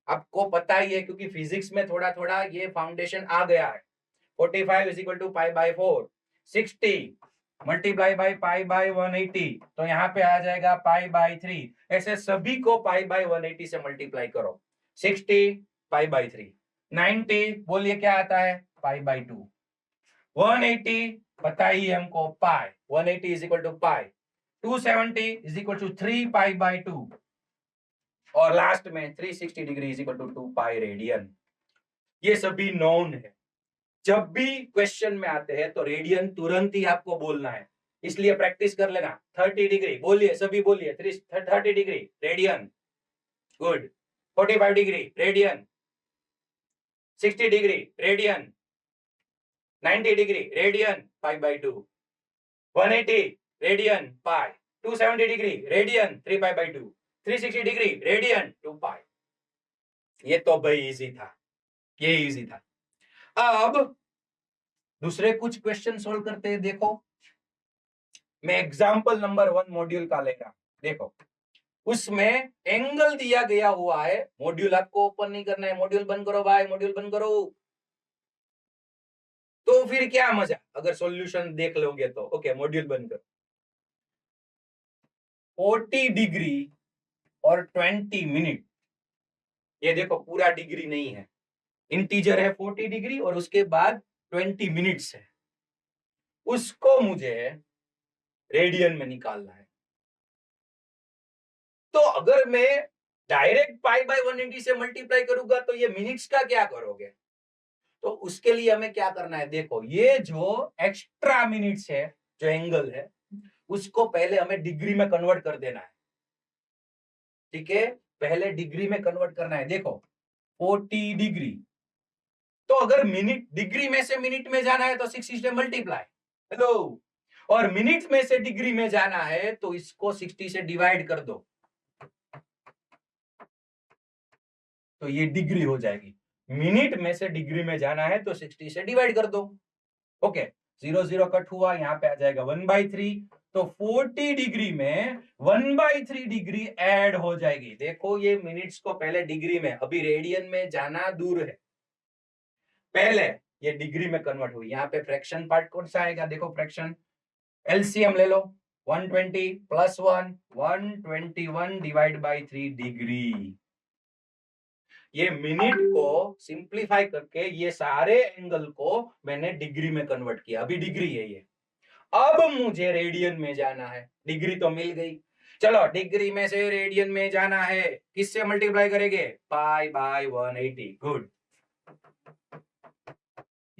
आपको पता ही है क्योंकि फिजिक्स में थोड़ा थोड़ा ये फाउंडेशन आ गया है। 45 is equal to pi by 4। 60 multiply by pi by 180, तो यहाँ पे आ जाएगा पाई बाय 3। ऐसे सभी को पाई बाय 180 से मल्टीप्लाई करो। 60 पाई बाय 3, 90 बोलिए क्या आता है, पाई बाय 2, 180 पता ही है हमको pi, 180 is equal to pi, 270 is equal to 3 pi by 2, और लास्ट में 360 degree is equal to 2 pi radian. ये सभी नोन है। जब भी क्वेश्चन में आते हैं तो रेडियन तुरंत ही आपको बोलना है, इसलिए प्रैक्टिस कर लेना। 30 डिग्री बोलिए, सभी बोलिए, 30 degree radian, good. 45 degree radian, 60 degree radian, 90 degree radian pi by 2, 180 radian pi, 270 degree radian 3 pi by 2, 360 degree radian 2 पाई। ये तो भाई इजी था, ये इजी था। अब दूसरे कुछ क्वेश्चन सोल्व करते हैं। देखो मैं एग्जांपल नंबर 1 मॉड्यूल का ले रहा, देखो उसमें एंगल दिया गया हुआ है। मॉड्यूल आपको ओपन नहीं करना है, मॉड्यूल बंद करो भाई, मॉड्यूल बंद करो। तो फिर क्या मजा अगर सॉल्यूशन देख लोगे तो। ओके मॉड्यूल बंद करो। 40 डिग्री और 20 मिनट, ये देखो पूरा डिग्री नहीं है, इंटीजर है 40 डिग्री और उसके बाद 20 मिनट्स है, उसको मुझे रेडियन में निकालना है। तो अगर मैं डायरेक्ट पाई बाय 180 से मल्टीप्लाई करूंगा तो ये मिनट्स का क्या करोगे। तो उसके लिए हमें क्या करना है, देखो ये जो एक्स्ट्रा मिनट्स है, जो एंगल है, उसको पहले हमें डिग्री में कन्वर्ट कर देना है। ठीक है, पहले डिग्री में कन्वर्ट करना है। देखो 40 डिग्री, तो अगर मिनट डिग्री में से मिनट में जाना है तो 60 से मल्टीप्लाई, हेलो, और मिनट में से डिग्री में जाना है तो इसको 60 से डिवाइड कर दो, तो ये डिग्री हो जाएगी। मिनट में से डिग्री में जाना है तो 60 से डिवाइड कर दो। ओके 0 0 कट हुआ, यहाँ पे आ जाएगा 1/3, तो 40 डिग्री में 1/3 डिग्री ऐड हो जाएगी। देखो ये मिनट्स को पहले डिग्री में, अभी रेडियन में जाना दूर है, पहले ये डिग्री में कन्वर्ट हुई। यहाँ पे फ्रैक्शन पार्ट कौन सा आएगा, देखो फ्रैक्शन एलसीएम ले लो, 120 प्लस 1 121 डिवाइड बाय 3 डिग्री। ये मिनट को सिंप्लीफाई करके ये सारे एंगल को मैंने डिग्री में कन्वर्ट किया, अभी डिग्री है ये। अब मुझे रेडियन में जाना है, डिग्री तो मिल गई। चलो डिग्री में से रेडियन में जाना है, किससे मल्टीप्लाई करेंगे, पाई बाय 180, गुड।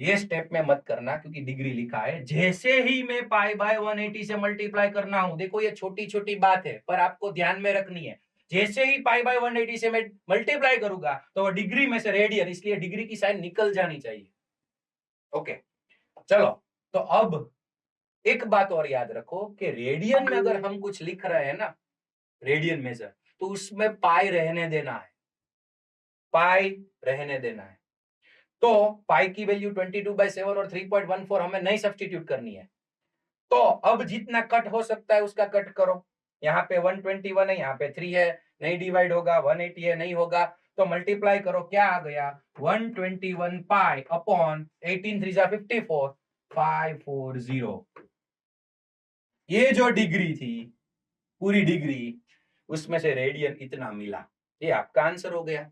ये स्टेप में मत करना क्योंकि डिग्री लिखा है। जैसे ही मैं पाई बाय 180 से मल्टीप्लाई करना हूं, देखो ये छोटी छोटी बात है पर आपको ध्यान में रखनी है। जैसे ही पाई बाय 180 से मैं मल्टीप्लाई करूंगा तो डिग्री में से रेडियन, इसलिए डिग्री की साइन निकल जानी चाहिए। ओके चलो, तो अब एक बात और याद रखो कि रेडियन में अगर हम कुछ लिख रहे हैं ना, रेडियन मेजर, तो उसमें पाई रहने देना है, पाई रहने देना है। तो पाई की वैल्यू 22/7 और 3.14 हमें नहीं सब्स्टिट्यूट करनी है। तो अब जितना कट हो सकता है उसका कट करो। यहाँ पे 121 है, यहाँ पे 3 है, नहीं डिवाइड होगा, 180 है, नहीं होगा, तो मल्टीप्लाई करो, क्या आ गया, 121 पाई अपॉन 18 3 54, 540। ये जो डिग्री थी, पूरी डिग्री, उसमें से रेडियन इतना मिला। ये आपका आंसर हो गया।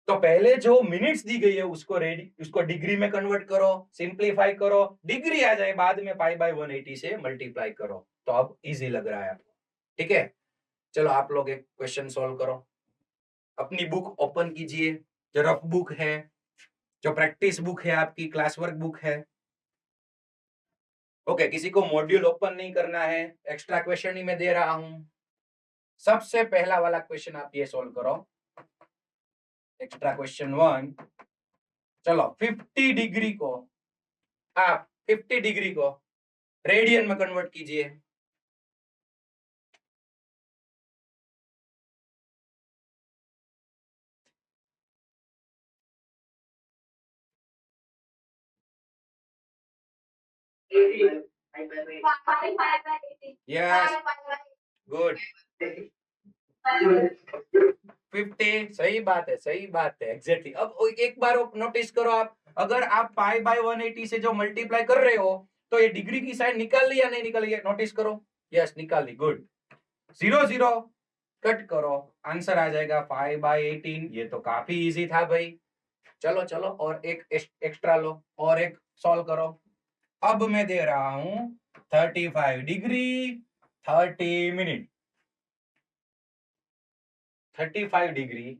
तो पहले जो मिनट्स दी गई है उसको डिग्री में कन्वर्ट करो, सिंप्लीफाई करो, डिग्री आ जाए बाद में पाई बाय 180 से मल्टीप्लाई करो, तो अब इजी लग रहा है आपको। ठीक है, चलो आप लोग एक क्वेश्चन सॉल्व करो। अपनी बुक ओपन कीजिए, जो रफ बुक है, जो प्रैक्टिस बुक है, आपकी क्लास वर्क बुक है। ओके, किसी को मॉड्यूल ओपन नहीं करना है, एक्स्ट्रा क्वेश्चन ही मैं दे रहा हूं। सबसे पहला वाला क्वेश्चन आप ये सॉल्व करो, एक्स्ट्रा क्वेश्चन 1। चलो 50 डिग्री को आप 50 डिग्री को रेडियन में कन्वर्ट कीजिए। Yes, good. 50, सही बात है, सही बात है, एग्जैक्टली। अब एक बार नोटिस करो, आप अगर आप पाई बाय 180 से जो मल्टीप्लाई कर रहे हो, तो ये डिग्री की साइड निकाल ली या नहीं निकाली है? नोटिस करो, यस निकाल ली, गुड। 0 0 कट करो, आंसर आ जाएगा 5 बाय 18। ये तो काफी इजी था भाई। चलो चलो और एक एक्स्ट्रा लो और एक सॉल्व करो। अब मैं दे रहा हूं 35 डिग्री 30 मिनट। 35 डिग्री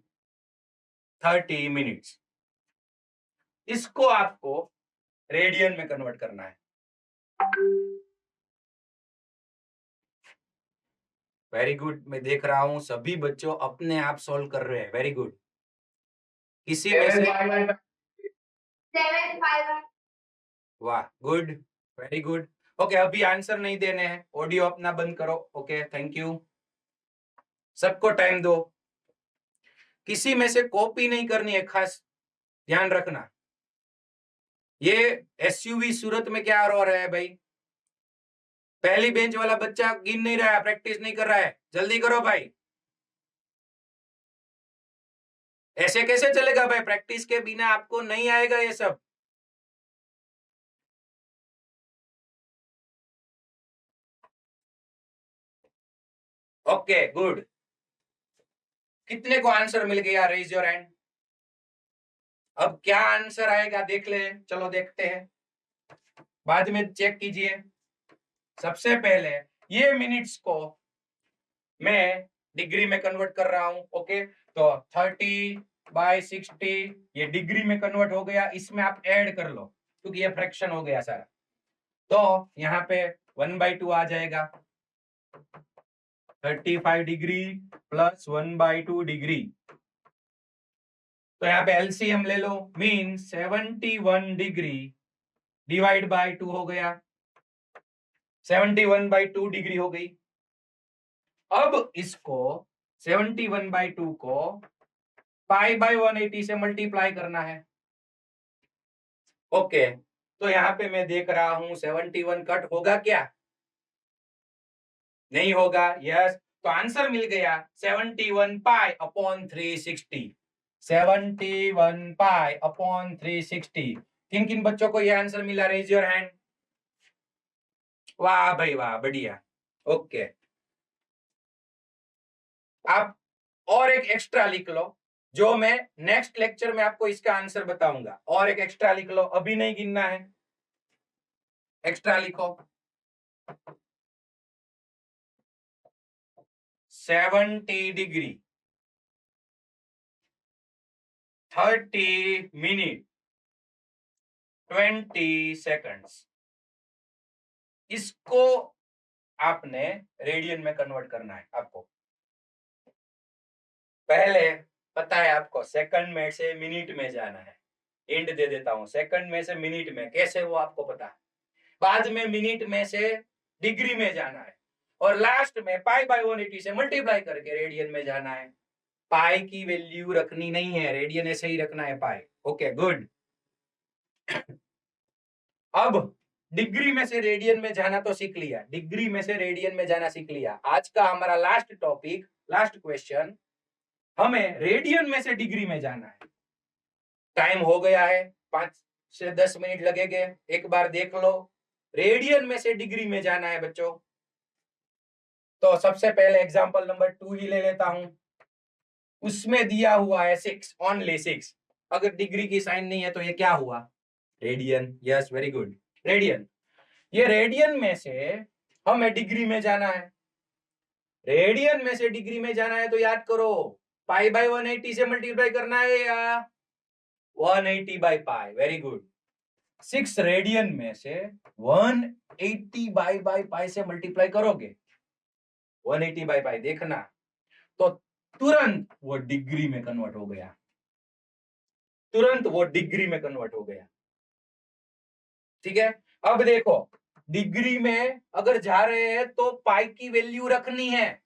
30 मिनट्स, इसको आपको रेडियन में कन्वर्ट करना है। वेरी गुड, मैं देख रहा हूं सभी बच्चों अपने आप सॉल्व कर रहे हैं, वेरी गुड। किसी में से वाह, गुड, वेरी गुड। ओके, अभी आंसर नहीं देने हैं, ऑडियो अपना बंद करो। Okay, thank you. सबको टाइम दो, किसी में से कॉपी नहीं करनी है, खास ध्यान रखना। ये एसयूवी सूरत में क्या हो रहा है भाई? पहली बेंच वाला बच्चा गिन नहीं रहा है, प्रैक्टिस नहीं कर रहा है, जल्दी करो भाई। ऐसे कैसे चलेगा भाई? प्रैक्टिस के बिना आपको नहीं आएगा ये सब। Okay, good. कितने को आंसर मिल गया? Raise your hand. अब क्या आंसर आएगा देख ले, चलो देखते हैं, बाद में चेक कीजिए। सबसे पहले ये मिनट्स को मैं डिग्री में कन्वर्ट कर रहा हूं। ओके, तो 30 बाय 60 ये डिग्री में कन्वर्ट हो गया, इसमें आप ऐड कर लो क्योंकि ये फ्रैक्शन हो गया सारा। तो यहाँ पे 1/2 आ जाएगा। 35 डिग्री प्लस 1/2 डिग्री, तो यहाँ पे एलसीएम ले लो, मीन 71 डिग्री डिवाइड बाय 2 हो गया, 71/2 डिग्री हो गई। अब इसको 71/2 को पाई बाय 180 से मल्टीप्लाई करना है। ओके, तो यहाँ पे मैं देख रहा हूं 71 कट होगा क्या? नहीं होगा, यस। तो आंसर मिल गया 71 पाई अपॉन 360। 71 pi upon 360। किन किन बच्चों को यह आंसर मिला? Raise your hand. वाह भाई वाह, बढ़िया। ओके, आप और एक एक्स्ट्रा लिख लो, जो मैं नेक्स्ट लेक्चर में आपको इसका आंसर बताऊंगा। और एक एक्स्ट्रा लिख लो, अभी नहीं गिनना है, एक्स्ट्रा लिखो। 70 डिग्री 30 मिनट 20 सेकंड्स, इसको आपने रेडियन में कन्वर्ट करना है आपको। पहले पता है आपको सेकंड में से मिनट में जाना है, एंड दे देता हूं, सेकंड में से मिनट में, कैसे वो आपको पता है। बाद में मिनट में से डिग्री में जाना है, और लास्ट में पाई बाय 180 से मल्टीप्लाई करके रेडियन में जाना है। पाई की वैल्यू रखनी नहीं है, रेडियन ऐसे ही रखना है पाई। Okay, good. अब डिग्री में से रेडियन में जाना तो सीख लिया, डिग्री में से रेडियन में जाना सीख लिया। आज का हमारा लास्ट टॉपिक, लास्ट क्वेश्चन, हमें रेडियन में से डिग्री में जाना है। टाइम हो गया है, 5 से 10 मिनट लगेंगे, एक बार देख लो। रेडियन में से डिग्री में जाना है बच्चों। तो सबसे पहले एग्जांपल नंबर 2 ही ले लेता हूं। उसमें दिया हुआ है 6, ओनली 6। अगर डिग्री की साइन नहीं है तो ये क्या हुआ? Radian. Yes, very good, radian. ये रेडियन में से हमें डिग्री में जाना है। रेडियन में से डिग्री में जाना है तो याद करो, पाई बाय 180 से मल्टीप्लाई करना है या 180 by pi. Very good. 6 radian में से 180 बाय पाई से मल्टीप्लाई करोगे, 180 बाय पाई देखना, तो तुरंत वो डिग्री में कन्वर्ट हो गया, तुरंत वो डिग्री में कन्वर्ट हो गया। ठीक है, अब देखो डिग्री में अगर जा रहे हैं तो पाई की वैल्यू रखनी है,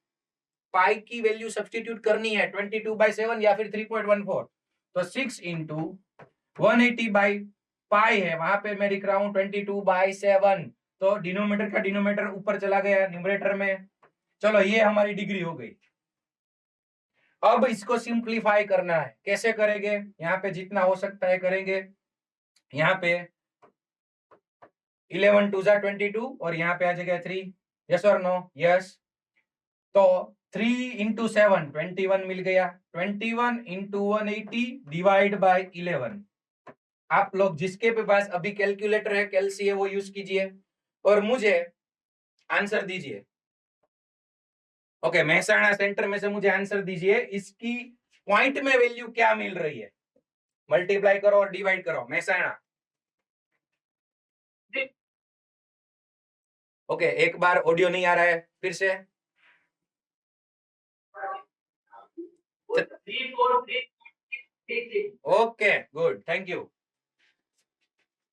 पाई की वैल्यू सब्स्टिट्यूट करनी है 22/7 या फिर 3.14। तो 6 इंटू 180 बाई पाई है, वहां पे मैं लिख रहा हूं 22/7। तो डिनोमिनेटर का डिनोमिनेटर ऊपर चला गया न्यूमरेटर में। चलो ये हमारी डिग्री हो गई। अब इसको सिंप्लीफाई करना है, कैसे करेंगे? यहाँ पे जितना हो सकता है करेंगे। यहाँ पे 11 2 22 और यहाँ पे आ जाएगा 3। यस और नो? यस। तो 3 इंटू 7 21 मिल गया। 21 इंटू 180 डिवाइड बाय 11। आप लोग जिसके पे पास अभी कैलकुलेटर है, कैलसी है, वो यूज कीजिए और मुझे आंसर दीजिए। ओके, महसाणा सेंटर में से मुझे आंसर दीजिए, इसकी पॉइंट में वैल्यू क्या मिल रही है? मल्टीप्लाई करो और डिवाइड करो। महसाणा। ओके, एक बार ऑडियो नहीं आ रहा है, फिर से। 3 4 3 6। Okay, good, thank you.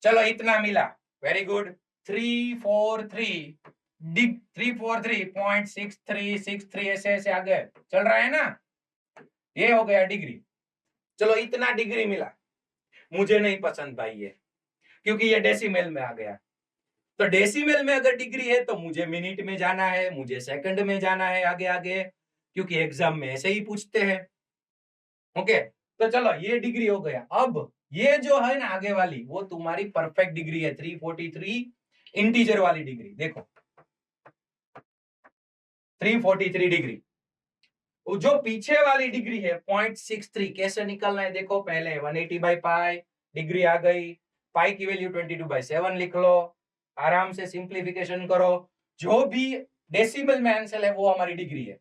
चलो इतना मिला, वेरी गुड। 343 343.6363 ऐसे ऐसे आगे चल रहा है ना, ये हो गया डिग्री। चलो इतना डिग्री मिला, मुझे नहीं पसंद भाई ये, क्योंकि ये डेसिमल में आ गया। तो डेसिमल में अगर डिग्री है तो मुझे मिनट में जाना है, मुझे सेकंड में जाना है, आगे आगे, क्योंकि एग्जाम में ऐसे ही पूछते हैं। ओके, तो चलो ये डिग्री हो गया। अब ये जो है ना आगे वाली, वो तुम्हारी परफेक्ट डिग्री है, 343 इंटीजर वाली डिग्री। देखो 343 डिग्री। जो पीछे वाली डिग्री है 0.63, कैसे निकलना है? देखो पहले 180 बाई पाई, डिग्री आ गई, पाई की वैल्यू 22/7 लिख लो, आराम से सिंप्लीफिकेशन करो, जो भी डेसिमल में आंसर है वो हमारी डिग्री है।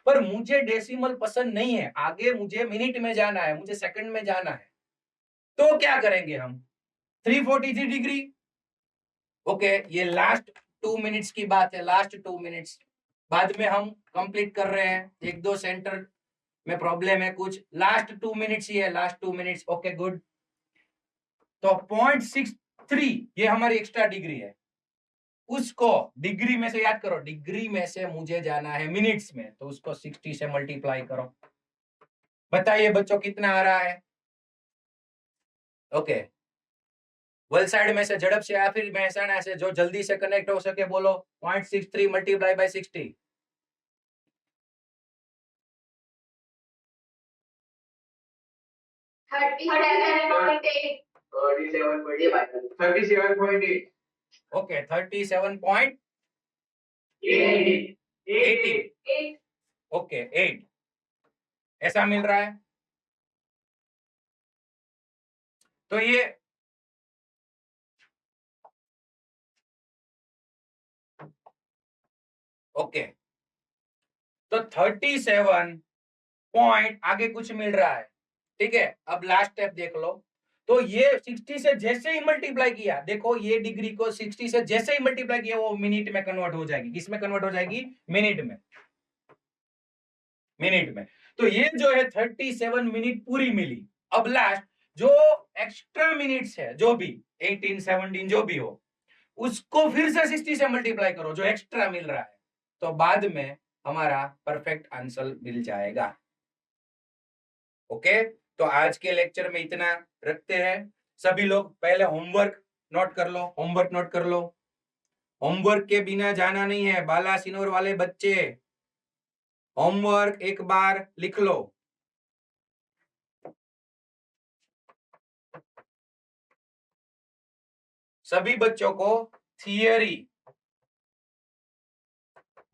पर मुझे डेसिमल पसंद नहीं है, आगे मुझे मिनट में जाना है, मुझे सेकंड में जाना है। तो क्या करेंगे हम? 343 डिग्री। ओके, ये लास्ट 2 मिनट्स की बात है, लास्ट 2 मिनट्स, बाद में हम कंप्लीट कर रहे हैं, एक दो सेंटर में प्रॉब्लम है कुछ, लास्ट 2 मिनट्स ही है, लास्ट 2 मिनट्स। Okay good. तो 0.63 ये हमारी एक्स्ट्रा डिग्री है, उसको डिग्री में से याद करो, डिग्री में से मुझे जाना है मिनट्स में, तो उसको 60 से मल्टीप्लाई करो। बताइए बच्चों कितना आ रहा है? ओके, वलसाड में से झड़प से या फिर महसाणा से, जो जल्दी से कनेक्ट हो सके बोलो। 0.63 मल्टीप्लाई बाय 60। 37.8 37.8 ओके, 37.8। ओके, 8 ऐसा मिल रहा है। तो ये ओके, तो 37 पॉइंट आगे कुछ मिल रहा है। ठीक है, अब लास्ट स्टेप देख लो। तो ये 60 से जैसे ही मल्टीप्लाई किया, देखो ये डिग्री को 60 से जैसे ही मल्टीप्लाई किया, वो मिनट में कन्वर्ट हो जाएगी। किसमें कन्वर्ट हो जाएगी? मिनट में, मिनट में। तो ये जो है 37 मिनट पूरी मिली। अब लास्ट जो एक्स्ट्रा मिनट्स है, जो भी 18 17 जो भी हो, उसको फिर से 60 से मल्टीप्लाई करो, जो एक्स्ट्रा मिल रहा है, तो बाद में हमारा परफेक्ट आंसर मिल जाएगा। ओके, तो आज के लेक्चर में इतना रखते हैं। सभी लोग पहले होमवर्क नोट कर लो, होमवर्क नोट कर लो। होमवर्क के बिना जाना नहीं है, बाला सिनोर वाले बच्चे होमवर्क एक बार लिख लो। सभी बच्चों को थियरी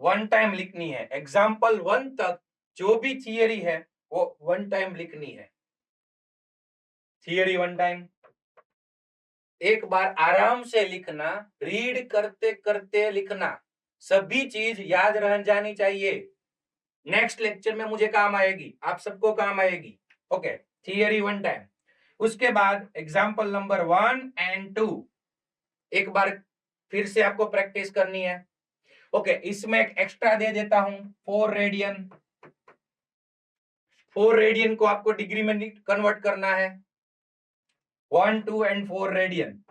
1 टाइम लिखनी है, एग्जाम्पल 1 तक जो भी थियरी है वो 1 टाइम लिखनी है। थियरी 1 टाइम, एक बार आराम से लिखना, रीड करते करते लिखना, सभी चीज याद रह जानी चाहिए। नेक्स्ट लेक्चर में मुझे काम आएगी, आप सबको काम आएगी। Okay, theory 1 time. उसके बाद एग्जाम्पल नंबर 1 एंड 2 एक बार फिर से आपको प्रैक्टिस करनी है। ओके, इसमें एक एक्स्ट्रा दे देता हूं, 4 रेडियन। 4 रेडियन को आपको डिग्री में कन्वर्ट करना है, 1, 2 एंड 4 रेडियन।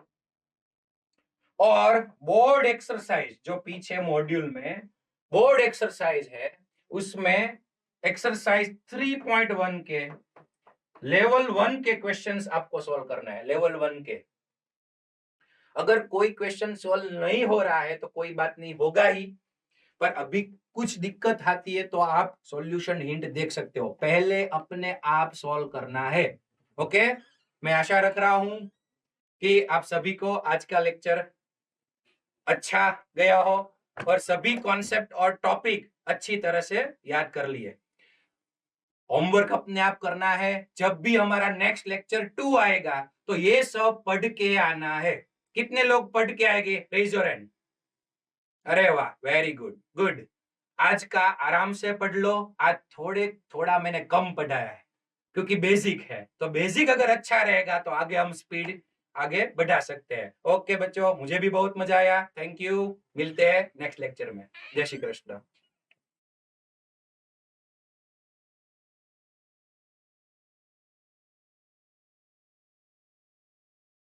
और बोर्ड एक्सरसाइज जो पीछे मॉड्यूल में बोर्ड एक्सरसाइज है, उसमें एक्सरसाइज 3.1 के लेवल 1 के क्वेश्चंस आपको सॉल्व करना है। लेवल 1 के अगर कोई क्वेश्चन सॉल्व नहीं हो रहा है तो कोई बात नहीं, होगा ही, पर अभी कुछ दिक्कत आती है तो आप सॉल्यूशन हिंट देख सकते हो, पहले अपने आप सॉल्व करना है। ओके, मैं आशा रख रहा हूं कि आप सभी को आज का लेक्चर अच्छा गया हो और सभी कॉन्सेप्ट और टॉपिक अच्छी तरह से याद कर लिए। होमवर्क अपने आप करना है, जब भी हमारा नेक्स्ट लेक्चर 2 आएगा तो ये सब पढ़ के आना है। कितने लोग पढ़ के आएंगे, रेज योर हैंड। अरे वाह, वेरी गुड गुड। आज का आराम से पढ़ लो, आज थोड़ा मैंने कम पढ़ाया है क्योंकि बेसिक है, तो बेसिक अगर अच्छा रहेगा तो आगे हम स्पीड आगे बढ़ा सकते हैं। ओके बच्चों, मुझे भी बहुत मजा आया, थैंक यू। मिलते हैं नेक्स्ट लेक्चर में। जय श्री कृष्ण।